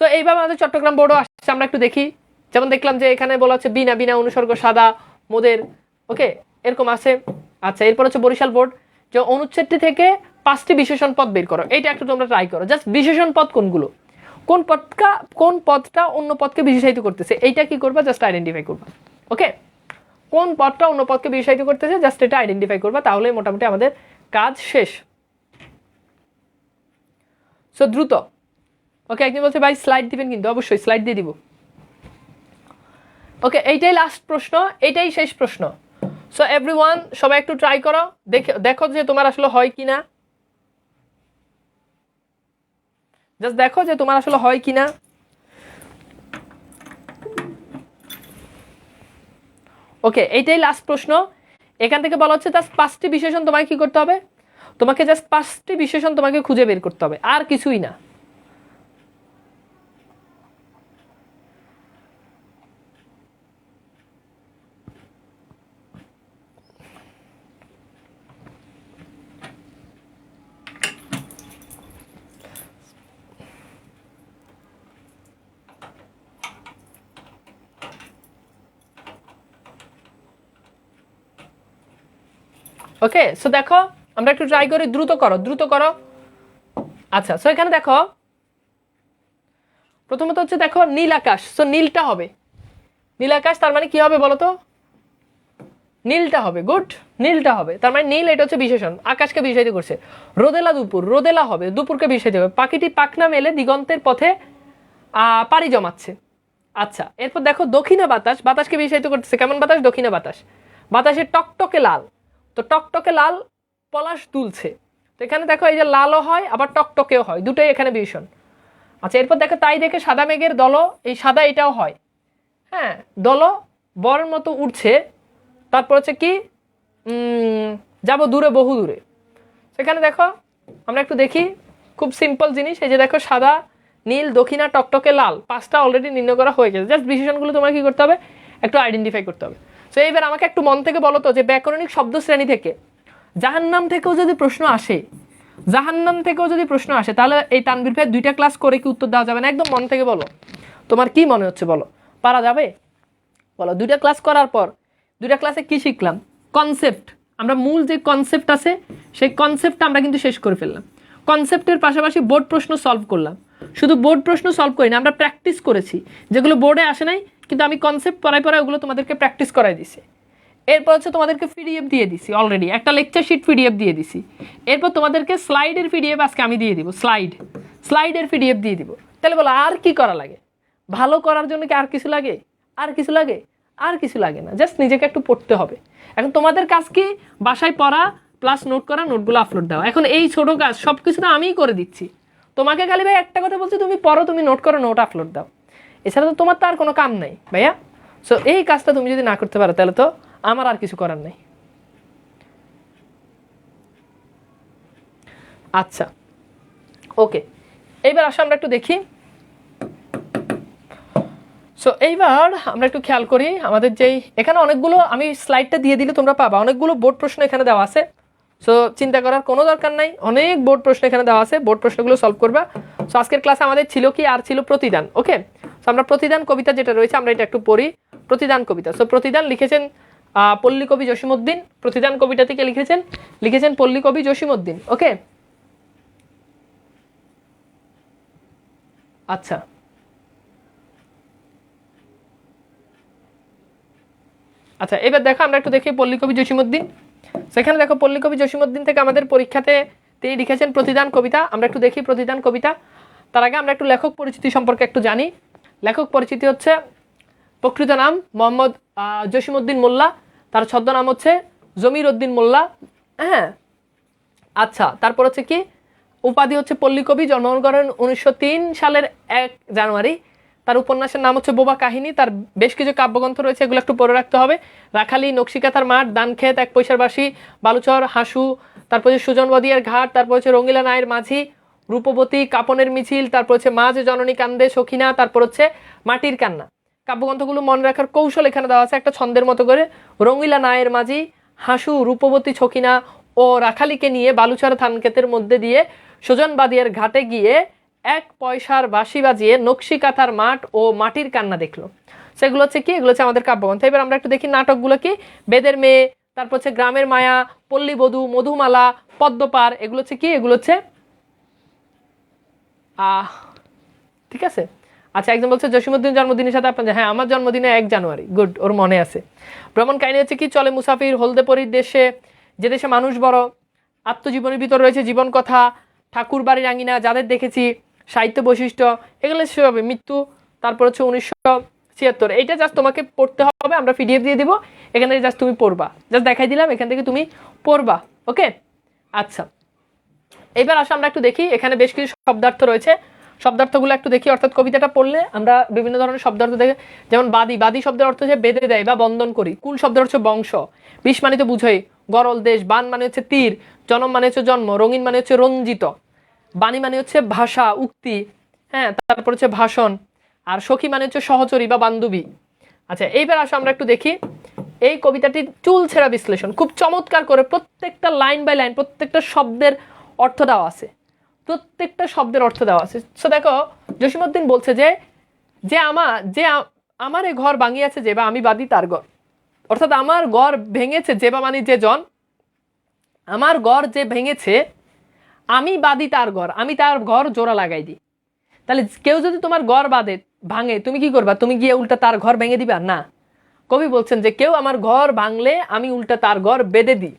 সো এইভাবে আমাদের চট্টগ্রাম বোর্ডও আসছে, আমরা একটু দেখি। যেমন দেখলাম যে এখানে বলা হচ্ছে বিনা অনুসর্গ, সাদা, মোদের। ওকে, এরকম আছে। আচ্ছা, এরপর হচ্ছে বরিশাল বোর্ড, যে অনুচ্ছেদটি থেকে 5টি বিশেষণ পদ বের করো। এইটা একটু তোমরা ট্রাই করো। জাস্ট বিশেষণ পদ কোনগুলো, কোন পদটা অন্য পদকে বিশেষায়িত করতেছে, এইটা কি করবা, জাস্ট আইডেন্টিফাই করবা। ওকে, কোন পদটা অন্য পদকে বিশেষায়িত করতেছে, জাস্ট এটা আইডেন্টিফাই করবা, তাহলে মোটামুটি আমাদের কাজ শেষ। সো দ্রুত। ওকে, একদিন বলছে ভাই স্লাইড দিবেন, কিন্তু অবশ্যই স্লাইড দিয়ে দিব। ওকে, এইটাই লাস্ট প্রশ্ন, এইটাই শেষ প্রশ্ন। সো এভরিওয়ান, সবাই একটু ট্রাই করো, দেখো যে তোমার আসলে হয় কিনা, জাস্ট দেখো যে তোমার আসলে হয় কিনা। ওকে, এইটাই লাস্ট প্রশ্ন। এখান থেকে বলা হচ্ছে জাস্ট 5টি বিশেষণ তোমাকে কি করতে হবে, তোমাকে জাস্ট 5টি বিশেষণ তোমাকে খুঁজে বের করতে হবে, আর কিছুই না। ওকে, সো দেখো আমরা একটু ট্রাই করি, দ্রুত করো। আচ্ছা, সো এখানে দেখো প্রথমত হচ্ছে দেখো নীল আকাশ, সো নীলটা হবে, নীল আকাশ তার মানে কি হবে বলো তো, নীলটা হবে, গুড, নীলটা হবে, তার মানে নীল এটা হচ্ছে বিশেষণ, আকাশকে বিষয়িত করছে। রোদেলা দুপুর, রোদেলা হবে, দুপুরকে বিষয়িত হবে। পাখিটি পাখনা মেলে দিগন্তের পথে পাড়ি জমাচ্ছে। আচ্ছা, এরপর দেখো দক্ষিণা বাতাস, বাতাসকে বিষয়িত করতেছে, কেমন বাতাস, দক্ষিণা বাতাস, বাতাসের টকটকে লাল, তো টকটকে লাল পলাশ দুলছে, তো এখানে দেখো এই যে লালও হয় আবার টকটকেও হয়, দুটোই এখানে ভীষণ। আচ্ছা, এরপর দেখো তাই দেখে সাদা মেঘের দল, এই সাদা এটাও হয়, হ্যাঁ, দল বরের মতো উঠছে, তারপর হচ্ছে কি যাব দূরে বহু দূরে। সেখানে দেখো আমরা একটু দেখি, খুব সিম্পল জিনিস, এই যে দেখো সাদা, নীল, দক্ষিণা, টকটকে লাল, পাঁচটা অলরেডি নির্ণয় করা হয়ে গেছে, জাস্ট বিশেষণগুলো তোমার কি করতে হবে, একটু আইডেন্টিফাই করতে হবে। সো এইবার আমাকে একটু মন থেকে বলো তো যে ব্যাকরণিক শব্দ শ্রেণী থেকে জাহান্নাম থেকেও যদি প্রশ্ন আসে, জাহান্নাম থেকেও যদি প্রশ্ন আসে, তাহলে এই তানভীর ভাই 2টা ক্লাস করে কি উত্তর দেওয়া যাবে না? একদম মন থেকে বলো, তোমার কি মনে হচ্ছে বলো, পারা যাবে বলো? 2টা ক্লাস করার পর 2টা ক্লাসে কি শিখলাম, কনসেপ্ট, আমরা মূল যে কনসেপ্ট আছে সেই কনসেপ্টটা আমরা কিন্তু শেষ করে ফেললাম। কনসেপ্টের পাশাপাশি বোর্ড প্রশ্ন সলভ করলাম, শুধু বোর্ড প্রশ্ন সলভ করি না, আমরা প্র্যাকটিস করেছি, যেগুলো বোর্ডে আসে নাই কিন্তু আমি কনসেপ্ট পড়াই ওগুলো তোমাদেরকে প্র্যাকটিস করাই দিছি। এরপর হচ্ছে তোমাদেরকে পিডিএফ দিয়ে দিছি, অলরেডি একটা লেকচার শিট পিডিএফ দিয়ে দিছি। এরপর তোমাদেরকে স্লাইডের পিডিএফ আজকে আমি দিয়ে দিব, স্লাইডের পিডিএফ দিয়ে দিব। তাহলে বলো আর কি করা লাগে? ভালো করার জন্য কি আর কিছু লাগে? আর কিছু লাগে? আর কিছু লাগে না, জাস্ট নিজেকে একটু পড়তে হবে। এখন তোমাদের কাজ কি, বাসায় পড়া প্লাস নোট করা, নোটগুলো আপলোড দাও। এখন এই ছোটো কাজ সব কিছু তো আমিই করে দিচ্ছি, তোমাকে খালি ভাই একটা কথা বলছি, তুমি পড়ো, তুমি নোট করো, নোট আপলোড দাও, এছাড়া তো তোমার তো আর কোনো কাম নাই ভাইয়া। সো এই কাজটা তুমি যদি না করতে পারো তাহলে তো আমার আর কিছু করার নেই। আচ্ছা, ওকে, এইবার আসো আমরা একটু দেখি। সো এইবার আমরা একটু খেয়াল করি আমাদের যেই এখানে অনেকগুলো, আমি স্লাইডটা দিয়ে দিলে তোমরা পাবা, অনেকগুলো বোর্ড প্রশ্ন এখানে দেওয়া আছে। সো চিন্তা করার কোনো দরকার নাই, অনেক বোর্ড প্রশ্ন এখানে দেওয়া আছে, বোর্ড প্রশ্নগুলো সলভ করবা। সো আজকের ক্লাসে আমাদের ছিল কি, আর ছিল প্রতিদান। ওকে, সো আমরা প্রতিদান কবিতা যেটা রয়েছে আমরা এটা একটু পড়ি, প্রতিদান কবিতা। সো প্রতিদান লিখেছেন পল্লী কবি জসীমউদ্দিন, প্রতিদান কবিতা থেকে লিখেছেন পল্লী কবি জসীমউদ্দিন। ওকে, আচ্ছা, আচ্ছা, এবার দেখো আমরা একটু দেখি পল্লী কবি জসীমউদ্দিন। সেখানে দেখো পল্লী কবি জসীমউদ্দিন থেকে আমাদের পরীক্ষাতে তিনি লিখেছেন প্রতিদান কবিতা। আমরা একটু দেখি প্রতিদান কবিতা। তার আগে আমরা একটু লেখক পরিচিতি সম্পর্কে একটু জানি। লেখক পরিচিতি হচ্ছে, প্রকৃত নাম মোহাম্মদ জসীমউদ্দিন মোল্লা, তার ছদ্মনাম হচ্ছে জমির উদ্দিন মোল্লা। হ্যাঁ, আচ্ছা, তারপর হচ্ছে কি, উপাধি হচ্ছে পল্লী কবি, জন্মগ্রহণ করেন 1903 সালের 1 জানুয়ারি। তার উপন্যাসের নাম হচ্ছে বোবা কাহিনী। তার বেশ কিছু কাব্যগ্রন্থ রয়েছে, এগুলো একটু পড়ে রাখতে হবে। রাখালি, নকশিকাথার মাঠ, দানক্ষেত, 1 পয়সার বাসি, বালুচর, হাসু, তারপর হচ্ছে সুজনবদিয়ার ঘাট, তারপর হচ্ছে রঙ্গিলা নায়ের মাঝি, রূপবতী, কাপনের মিছিল, তারপর হচ্ছে মাঝ জননী কান্দে সখিনা, তারপর হচ্ছে মাটির কান্না। কাব্যগ্রন্থগুলো মনে রাখার কৌশল এখানে দেওয়া আছে একটা ছন্দের মতো করে। রঙ্গিলা নায়ের মাঝি, হাসু, রূপবতী, সখিনা ও রাখালিকে নিয়ে বালুচর ধানক্ষেতের মধ্যে দিয়ে সুজনবাদিয়ার ঘাটে গিয়ে 1 পয়সার বাঁশি বাজিয়ে নকশিকাথার মাঠ ও মাটির কান্না দেখলো। সেগুলো হচ্ছে কি, এগুলো হচ্ছে আমাদের কাব্যগ্রন্থ। এবার আমরা একটু দেখি নাটকগুলো কি, বেদের মেয়ে, তারপর হচ্ছে গ্রামের মায়া, পল্লীবধূ, মধুমালা, পদ্মপার, এগুলো হচ্ছে কি, এগুলো হচ্ছে ঠিক আছে। আচ্ছা, একজন বলছে জসীমউদ্দিন জন্মদিনের সাথে আপনার, হ্যাঁ আমার জন্মদিনে 1 জানুয়ারি, গুড, ওর মনে আছে। ভ্রমণ কাহিনী হচ্ছে কি, চলে মুসাফির, হলদেপরির দেশে, যে দেশে মানুষ বড়, আত্মজীবনের ভিতর রয়েছে জীবন কথা, ঠাকুর বাড়ির আঙিনা, যাদের দেখেছি, সাহিত্য বৈশিষ্ট্য, এগুলো সেভাবে, মৃত্যু, তারপর হচ্ছে 1976। এইটা জাস্ট তোমাকে পড়তে হবে, আমরা পিডিএফ দিয়ে দিব, এখান থেকে জাস্ট তুমি পড়বা, জাস্ট দেখাই দিলাম, এখান থেকে তুমি পড়বা। ওকে, আচ্ছা, এবার আসো আমরা একটু দেখি, এখানে বেশ কিছু শব্দার্থ রয়েছে, শব্দার্থগুলো একটু দেখি। অর্থাৎ কবিতাটা পড়লে আমরা বিভিন্ন ধরনের শব্দার্থ দেখি, যেমন বাদী, বাদী শব্দের অর্থ হচ্ছে বেঁধে দেয় বা বন্ধন করি। কুল শব্দের হচ্ছে বংশ। বিষ মানে তো বুঝোই গরল দেশ। বান মানে হচ্ছে তীর। জনম মানে হচ্ছে জন্ম। রঙিন মানে হচ্ছে রঞ্জিত। বাণী মানে হচ্ছে ভাষা, উক্তি। হ্যাঁ, তারপর হচ্ছে ভাষণ। আর সখী মানে হচ্ছে সহচরী বা বান্ধবী। আচ্ছা, এইবার আসো আমরা একটু দেখি এই কবিতাটির চুল ছেঁড়া বিশ্লেষণ, খুব চমৎকার করে প্রত্যেকটা লাইন বাই লাইন প্রত্যেকটা শব্দের অর্থ দেওয়া আছে, প্রত্যেকটা শব্দের অর্থ দেওয়া আছে। সো দেখো, জসীমউদ্দিন বলছে যে আমার এ ঘর ভাঙিয়াছে যে বা আমি বাদী তার ঘর, অর্থাৎ আমার ঘর ভেঙেছে যে বা মানে যে জন, আমার ঘর যে ভেঙেছে আমি বাদি তার ঘর, আমি তার ঘর জোড়া লাগাই দিই। তাহলে কেউ যদি তোমার ঘর ভাঙে তুমি কি করবা? তুমি গিয়ে উল্টা তার ঘর ভেঙে দিবা না। কবি বলছেন যে কেউ আমার ঘর ভাঙলে আমি উল্টা তার ঘর বেঁধে দিই।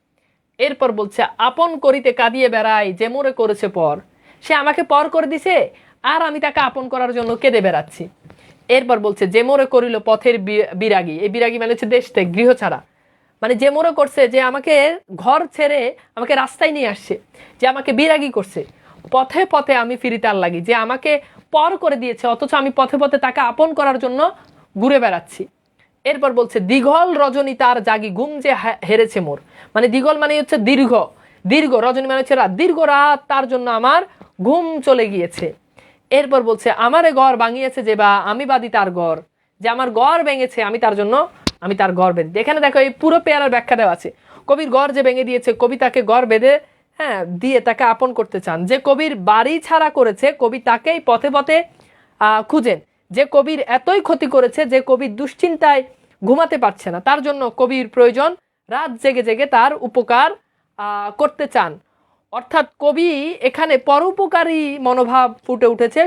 এরপর বলছে আপন করিতে কাঁদিয়ে বেড়াই যে মোরে করেছে পর। সে আমাকে পর করে দিছে আর আমি তাকে আপন করার জন্য কেঁদে বেড়াচ্ছি। এরপর বলছে যে মোরে করিল পথের বিরাগী। এই বিরাগী মানে হচ্ছে দেশ ত্যাগ, গৃহ ছাড়া। মানে যে মোরে করছে, যে আমাকে ঘর ছেড়ে আমাকে রাস্তায় নিয়ে আসছে, যে আমাকে বিরাগী করছে। পথে পথে আমি ফিরিতে আর লাগি, যে আমাকে পর করে দিয়েছে অথচ আমি পথে পথে তাকে আপন করার জন্য ঘুরে বেড়াচ্ছি। এরপর বলছে দীঘল রজনী তার জাগি ঘুম যে হেরেছে মোর। মানে দীঘল মানে হচ্ছে দীর্ঘ, দীর্ঘ রজনী মানে হচ্ছে রাত, দীর্ঘ রাত তার জন্য আমার ঘুম চলে গিয়েছে। এরপর বলছে আমারে ঘর ভাঙিয়েছে যে বা আমি বাদি তার ঘর, যে আমার ঘর ভেঙেছে আমি তার জন্য আমি তার ঘর বেঁধে। এখানে দেখো এই পুরো পেয়ারার ব্যাখ্যা দেওয়া আছে। কবির ঘর যে ভেঙে দিয়েছে, কবি তাকে ঘর বেঁধে দিয়ে তাকে আপন করতে চান। যে কবির বাড়ি ছাড়া করেছে কবি তাকেই পথে পথে খুঁজেন। যে কবির এতই ক্ষতি করেছে যে কবির দুশ্চিন্তায় ঘুমাতে পারছে না, তার জন্য কবির প্রয়োজন রাত জেগে জেগে তার উপকার করতে চান। অর্থাৎ কবি এখানে পরোপকারী মনোভাব ফুটে উঠেছে,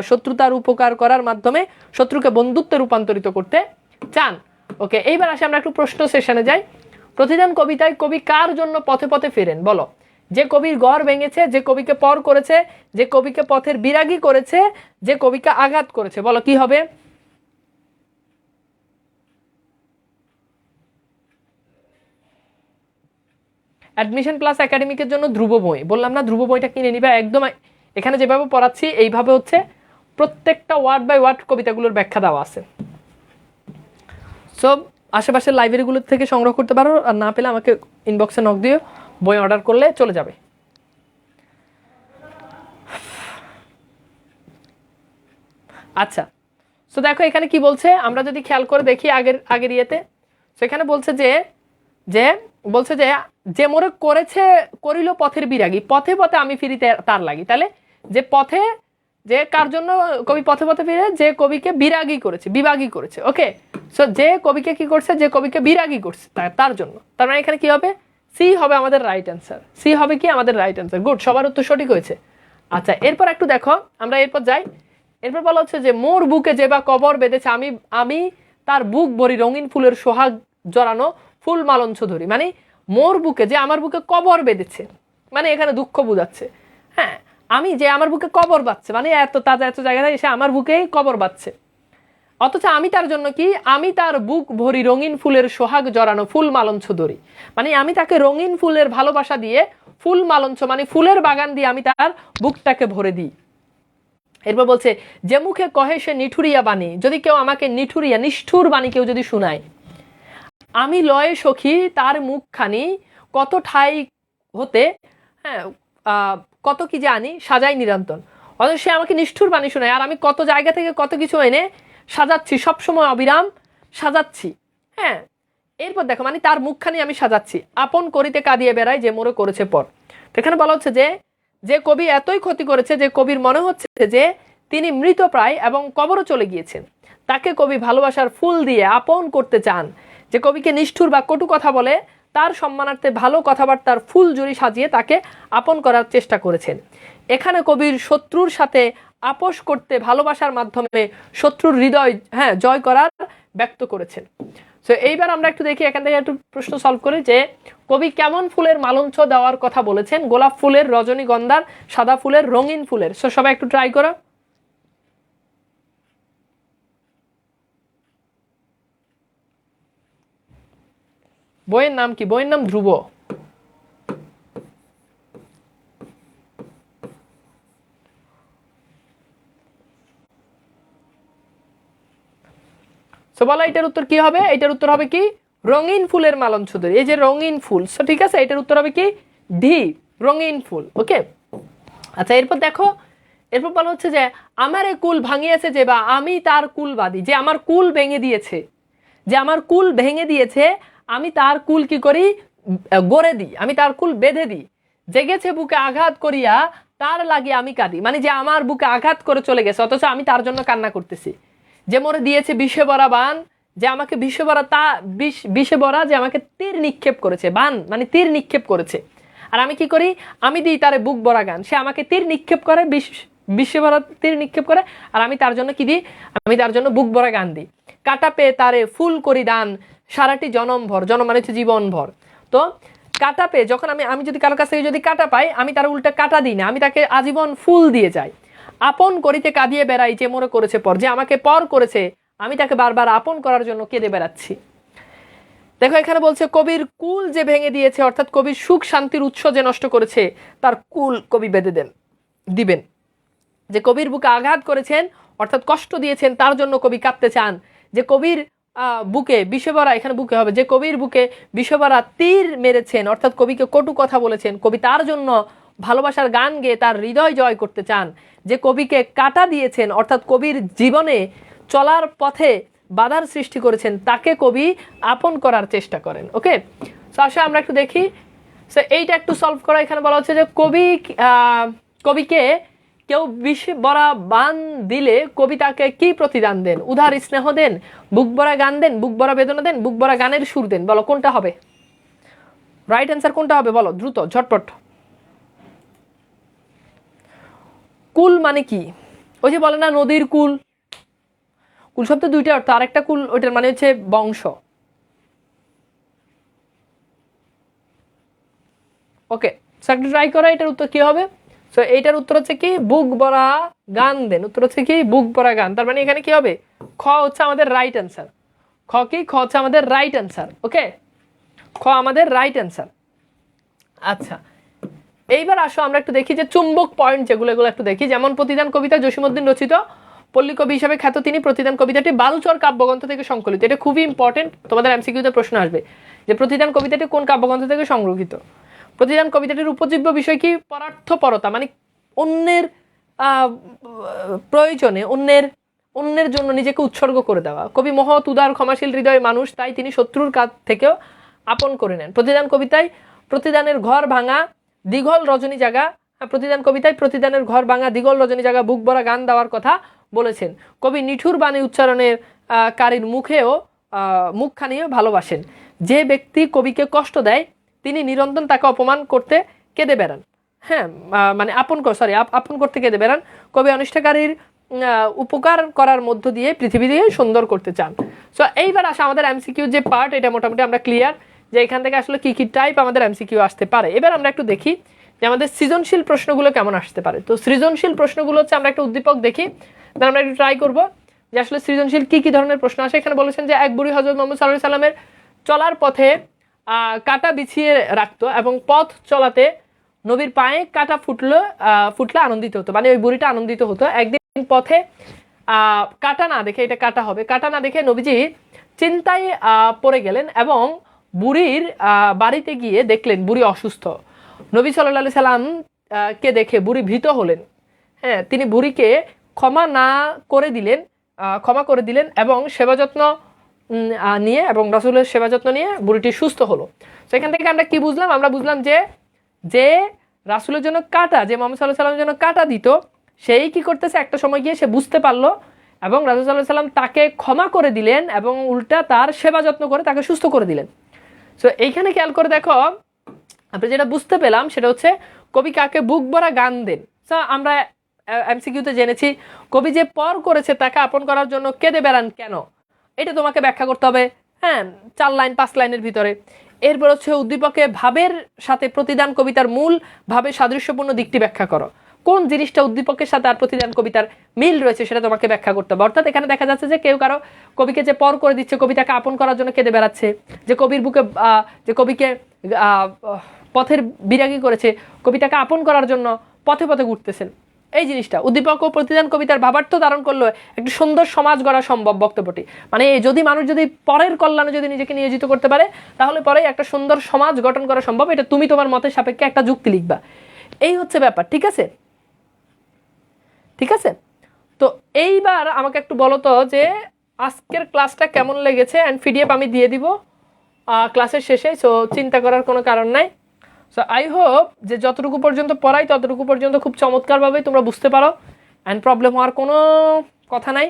শত্রুতার উপকার করার মাধ্যমে শত্রুকে বন্ধুত্বে রূপান্তরিত করতে চান। ওকে, এইবার আসে আমরা একটু প্রশ্ন সেশনে যাই। প্রতিদান কবিতায় কবি কার জন্য পথে পথে ফেরেন বলো? যে কবির ঘর ভেঙেছে, যে কবিকে পর করেছে, যে কবিকে পথের বিরাগী করেছে, যে কবিকে আঘাত করেছে, বলো কি হবে? অ্যাডমিশন প্লাস একাডেমিকের জন্য ধ্রুব বই, বললাম না ধ্রুব বইটা কিনে নিবা একদম। এখানে যেভাবে পড়াচ্ছি এইভাবে হচ্ছে প্রত্যেকটা ওয়ার্ড বাই ওয়ার্ড কবিতাগুলোর ব্যাখ্যা দেওয়া আছে। সব আশেপাশের লাইব্রেরিগুলো থেকে সংগ্রহ করতে পারো, আর না পেলে আমাকে ইনবক্সে নক দিও, বই অর্ডার করলে চলে যাবে। আচ্ছা, তো দেখো এখানে কি বলছে, আমরা যদি খেয়াল করে দেখি আগের ইয়েতে, সেখানে বলছে যে যে বলছে যে যে মোরে করেছে করিল পথের বিরাগী, পথে পথে আমি ফিরিতে তার লাগি। তাহলে যে পথে, যে কার জন্য কবি পথে পথে ফিরে, যে কবিকে বিরাগী করেছে, বিভাগী করেছে। ওকে, সো যে কবিকে কি করছে, যে কবিকে বিরাগী করছে তার জন্য। তার মানে এখানে কি হবে? সি হবে আমাদের রাইট অ্যান্সার। সি হবে কি আমাদের রাইট অ্যান্সার। গুড, সবার উত্তর সঠিক হয়েছে। আচ্ছা, এরপর একটু দেখো, আমরা এরপর যাই। এরপর বলা হচ্ছে যে মোর বুকে যে বা কবর বেঁধেছে আমি তার বুক ভরি রঙিন ফুলের সোহাগ জড়ানো ফুল মালঞ্চ ধরি। মানে মোর বুকে, যে আমার বুকে কবর বেঁধেছে, মানে এখানে দুঃখ বুঝাচ্ছে। হ্যাঁ, আমি যে আমার বুকে কবর বাঁধছে, মানে এত তাজা এত জায়গায় এসে আমার বুকেই কবর বাঁধছে, অথচ আমি তার জন্য কি, আমি তার বুক ভরি রঙিন ফুলের সোহাগ জড়ানো ফুল মালঞ্চ ধরি। মানে আমি তাকে রঙিন ফুলের ভালোবাসা দিয়ে, ফুল মালঞ্চ মানে ফুলের বাগান দিয়ে আমি তার বুকটাকে ভরে দিই। এরপর বলছে যে মুখে কহে সে নিঠুরিয়া বাণী, যদি কেউ আমাকে নিঠুরিয়া নিষ্ঠুর বাণী কেউ যদি শোনায়, আমি লয়ে সখী তার মুখখানি কত ঠাই হতে কত কি জানি সাজাই নিরন্তন। অথচ সে আমাকে নিষ্ঠুর বাণী শোনায়, আর আমি কত জায়গা থেকে কত কিছু এনে সাজাচ্ছি, সবসময় অবিরাম সাজাচ্ছি। হ্যাঁ, এরপর দেখো মানে তার মুখখানি আমি সাজাচ্ছি, আপন করিতে কাঁদিয়ে বেড়াই যে মোরে করেছে পর। তো এখানে বলা হচ্ছে যে কবি এতই ক্ষতি করেছে যে কবির মনে হচ্ছে যে তিনি মৃতপ্রায় এবং কবরও চলে গিয়েছেন, তাকে কবি ভালোবাসার ফুল দিয়ে আপন করতে চান। যে কবিকে নিষ্ঠুর বা কটু কথা বলে তার সম্মানার্থে ভালো কথাবার্তার ফুল জুড়ি সাজিয়ে তাকে আপন করার চেষ্টা করেছেন। এখানে কবির শত্রুর সাথে আপোষ করতে ভালোবাসার মাধ্যমে শত্রুর হৃদয় জয় করার ব্যক্ত করেছেন। সো এইবার আমরা একটু দেখি, এখান থেকে একটু প্রশ্ন সলভ করি যে কবি কেমন ফুলের মালঞ্চ দেওয়ার কথা বলেছেন। গোলাপ ফুলের, রজনীগন্ধার, সাদা ফুলের, রঙিন ফুলের। সো সবাই একটু ট্রাই করো। বইয়ের নাম কি? বইয়ের নাম ধ্রুব। সো বলো এটার উত্তর কি হবে? এটার উত্তর হবে কি? রঙিন ফুলের মালঞ্চ ধরি। এই যে রঙিন ফুল, সো ঠিক আছে, এটার উত্তর হবে কি? ডি, রঙিন ফুল। ওকে, আচ্ছা এরপর দেখো, এরপর বলা হচ্ছে যে আমার এই কুল ভাঙিয়েছে যে বা আমি তার কুল বাদী, যে আমার কুল ভেঙে দিয়েছে, যে আমার কুল ভেঙে দিয়েছে আমি তার কুল কি করি? গড়ে দিই, আমি তার কুল বেঁধে দিই। জেগেছে বুকে আঘাত করিয়া তার লাগে আমি কাঁদি। মানে যে আমার বুকে আঘাত করে চলে গেছে অথচ আমি তার জন্য কান্না করতেছি। যে মোরে দিয়েছে বিষে ভরা বান, যে আমাকে বিষে ভরা বিষে ভরা যে আমাকে তীর নিক্ষেপ করেছে, বান মানে তীর নিক্ষেপ করেছে, আর আমি কি করি, আমি দিই তারে বুক ভরা গান। সে আমাকে তীর নিক্ষেপ করে, বিষে ভরা তীর নিক্ষেপ করে, আর আমি তার জন্য কি দিই, আমি তার জন্য বুক ভরা গান দিই। কাটা পেয়ে তারে ফুল করি দান, সারাটি জনম ভর, জনম মানে হচ্ছে জীবন ভর। তো কাটা পেয়ে যখন আমি যদি কারোর কাছ থেকে যদি কাটা পাই, আমি তার উল্টা কাটা দিই না, আমি তাকে আজীবন ফুল দিয়ে যাই। আপন করিতে কাঁদিয়ে বেড়াই যে মোরে করেছে পর, যে আমাকে পর করেছে আমি তাকে বারবার আপন করার জন্য কেঁদে বেড়াচ্ছি। দেখো এখানে বলছে কবির কুল যে ভেঙে দিয়েছে, অর্থাৎ কবির সুখ শান্তির উৎস যে নষ্ট করেছে তার কুল কবি বেঁধে দিবেন। যে কবির বুকে আঘাত করেছেন অর্থাৎ কষ্ট দিয়েছেন তার জন্য কবি কাঁদতে চান। যে কবির বুকে বিষভরা, এখানে বুকে হবে, যে কবির বুকে বিষভরা তীর মেরেছেন অর্থাৎ কবিকে কটু কথা বলেছেন, কবি তার জন্য ভালোবাসার গান গেয়ে তার হৃদয় জয় করতে চান। যে কবিকে কাটা দিয়েছেন অর্থাৎ কবির জীবনে চলার পথে বাধার সৃষ্টি করেছেন তাকে কবি আপন করার চেষ্টা করেন। ওকে, তো আসলে আমরা একটু দেখি। সো এইটা একটু সলভ করা। এখানে বলা হচ্ছে যে কবিকে কেউ বিষে ভরা বান দিলে কবি তাকে কি প্রতিদান দেন? উদার স্নেহ দেন, বুক ভরা গান দেন, বুক ভরা বেদনা দেন, বুক ভরা গানের সুর দেন। বলো কোনটা হবে, রাইট অ্যান্সার কোনটা হবে বলো দ্রুত ঝটপট। কুল মানে কি? ওই যে বলে না নদীর কুল, কুল শব্দ দুইটা অর্থ, আরেকটা কুল ওইটার মানে হচ্ছে বংশ। ওকে, সো একটা ট্রাই করা, এটার উত্তর কি হবে? সো এইটার উত্তর হচ্ছে কি বুক ভরা গান দেন, উত্তর হচ্ছে কি বুক ভরা গান। তার মানে এখানে কি হবে, খ হচ্ছে আমাদের রাইট অ্যান্সার। খ কি, খ হচ্ছে আমাদের রাইট অ্যান্সার। ওকে, খ আমাদের রাইট অ্যান্সার। আচ্ছা, এইবার আসো আমরা একটু দেখি যে চুম্বক পয়েন্ট যেগুলো, এগুলো একটু দেখি। যেমন প্রতিদান কবিতা জসীমউদ্দিন রচিত, পল্লী কবি হিসাবে খ্যাত তিনি। প্রতিদান কবিতাটি বালুচর কাব্যগ্রন্থ থেকে সংকলিত। এটা খুবই ইম্পর্টেন্ট, তোমাদের এমসিকিউতে প্রশ্ন আসবে যে প্রতিদান কবিতাটি কোন কাব্যগ্রন্থ থেকে সংগ্রহিত। প্রতিদান কবিতাটির উপজীব্য বিষয় কি? পরার্থপরতা, মানে অন্যের প্রয়োজনে, অন্যের জন্য নিজেকে উৎসর্গ করে দেওয়া। কবি মহৎ উদার ক্ষমাশীল হৃদয় মানুষ, তাই তিনি শত্রুর কাছ থেকেও আপন করে নেন। প্রতিদান কবিতায় প্রতিদানের ঘর ভাঙা দিঘল রজনী জাগা, প্রতিদান কবিতায় প্রতিদানের ঘর ভাঙা দিঘল রজনী জাগা বুক ভরা গান দেওয়ার কথা বলেছেন। কবি নিঠুর বাণী উচ্চারণের কারীর মুখখানিও ভালোবাসেন। যে ব্যক্তি কবিকে কষ্ট দেয় তিনি নিরন্তর তাকে অপমান করতে কেঁদে বেড়ান। হ্যাঁ, মানে আপন করতে কেঁদে বেড়ান। কবি অনিষ্টকারীর উপকার করার মধ্য দিয়ে পৃথিবী দিয়ে সুন্দর করতে চান। সো এইবার আসে আমাদের এমসিকিউ যে পার্ট, এটা মোটামুটি আমরা ক্লিয়ার যে এখান থেকে আসলে কি কি টাইপ আমাদের এমসিকিউ আসতে পারে। এবার আমরা একটু দেখি যে আমাদের সৃজনশীল প্রশ্নগুলো কেমন আসতে পারে। তো সৃজনশীল প্রশ্নগুলো হচ্ছে, আমরা একটা উদ্দীপক দেখি, তাহলে আমরা একটু ট্রাই করবো যে আসলে সৃজনশীল কি কি ধরনের প্রশ্ন আসে। এখানে বলেছেন যে এক বুড়ি হযরত মুহাম্মদ সাল্লাল্লাহু আলাইহি সাল্লামের চলার পথে কাঁটা বিছিয়ে রাখতো এবং পথ চলাতে নবীর পায়ে কাঁটা ফুটলে আনন্দিত হতো, মানে ওই বুড়িটা আনন্দিত হতো। একদিন পথে কাঁটা না দেখে, এটা কাঁটা হবে, কাঁটা না দেখে নবীজি চিন্তায় পড়ে গেলেন এবং বুড়ির বাড়িতে গিয়ে দেখলেন বুড়ি অসুস্থ। নবী সাল্লাল্লাহু আলাইহি সাল্লাম কে দেখে বুড়ি ভীত হলেন। হ্যাঁ, তিনি বুড়িকে ক্ষমা করে দিলেন এবং সেবা যত্ন নিয়ে এবং রাসূলের সেবা যত্ন নিয়ে বুড়িটি সুস্থ হলো। সেখান থেকে আমরা কি বুঝলাম? আমরা বুঝলাম যে রাসূলের জন্য কাঁটা, যে মুহাম্মদ সাল্লাল্লাহু আলাইহি সাল্লামের জন্য কাঁটা দিত, সেই কি করতেছে, একটা সময় গিয়ে সে বুঝতে পারলো এবং রাসূল সাল্লাল্লাহু আলাইহি সাল্লাম তাকে ক্ষমা করে দিলেন এবং উল্টা তার সেবা যত্ন করে তাকে সুস্থ করে দিলেন। সো এইখানে খেয়াল করে দেখো, আমরা যেটা বুঝতে পেলাম সেটা হচ্ছে কবি কাকে বুক ভরা গান দেন। সো আমরা এমসিকিউতে জেনেছি কবি যে পর করেছে তাকে আপন করার জন্য কেঁদে বেড়ান কেন, এটা তোমাকে ব্যাখ্যা করতে হবে। হ্যাঁ, 4 লাইন 5 লাইনের ভিতরে। এরপর হচ্ছে উদ্দীপকে ভাবের সাথে প্রতিদান কবিতার মূল ভাবে সাদৃশ্যপূর্ণ দিকটি ব্যাখ্যা করো। কোন জিনিসটা উদ্দীপকের সাথে আর প্রতিদান কবিতার মিল রয়েছে সেটা তোমাকে ব্যাখ্যা করতে হবে। অর্থাৎ এখানে দেখা যাচ্ছে যে কেউ কারো কবিকে যে পর করে দিচ্ছে, কবিতাকে আপন করার জন্য কেঁদে বেড়াচ্ছে, যে কবির বুকে যে কবিকে পথের বিরাগী করেছে, কবিতাকে আপন করার জন্য পথে পথে ঘুরতেছেন। এই জিনিসটা উদ্দীপক ও প্রতিদান কবিতার ভাবার্থ ধারণ করলে একটি সুন্দর সমাজ গড়া সম্ভব। বক্তব্যটি মানে যদি মানুষ যদি পরের কল্যাণে যদি নিজেকে নিয়োজিত করতে পারে তাহলে পরে একটা সুন্দর সমাজ গঠন করা সম্ভব। এটা তুমি তোমার মতের সাপেক্ষে একটা যুক্তি লিখবা, এই হচ্ছে ব্যাপার। ঠিক আছে, ঠিক আছে। তো এইবার আমাকে একটু বলো তো যে আজকের ক্লাসটা কেমন লেগেছে, অ্যান্ড পিডিএফ আমি দিয়ে দিব ক্লাসের শেষে। সো চিন্তা করার কোনো কারণ নাই। সো আই হোপ যে যতটুকু পর্যন্ত পড়াই ততটুকু পর্যন্ত খুব চমৎকারভাবে তোমরা বুঝতে পারো, অ্যান্ড প্রবলেম হওয়ার কোনো কথা নাই।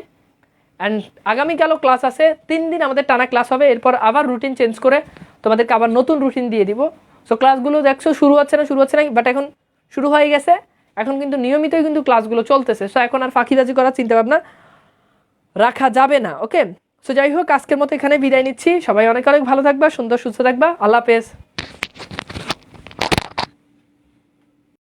অ্যান্ড আগামীকালও ক্লাস আছে, 3 দিন আমাদের টানা ক্লাস হবে, এরপর আবার রুটিন চেঞ্জ করে তোমাদেরকে আবার নতুন রুটিন দিয়ে দিব। সো ক্লাসগুলো দেখছো শুরু হচ্ছে না, বাট এখন শুরু হয়ে গেছে, এখন কিন্তু নিয়মিতই কিন্তু ক্লাসগুলো চলতেছে। সো এখন আর ফাঁকিবাজি করার চিন্তাভাবনা রাখা যাবে না। ওকে, সো যাই হোক, আজকের মতো এখানে বিদায় নিচ্ছি। সবাই অনেক অনেক ভালো থাকবা, সুন্দর সুস্থ থাকবা। আল্লাহ হাফেজ।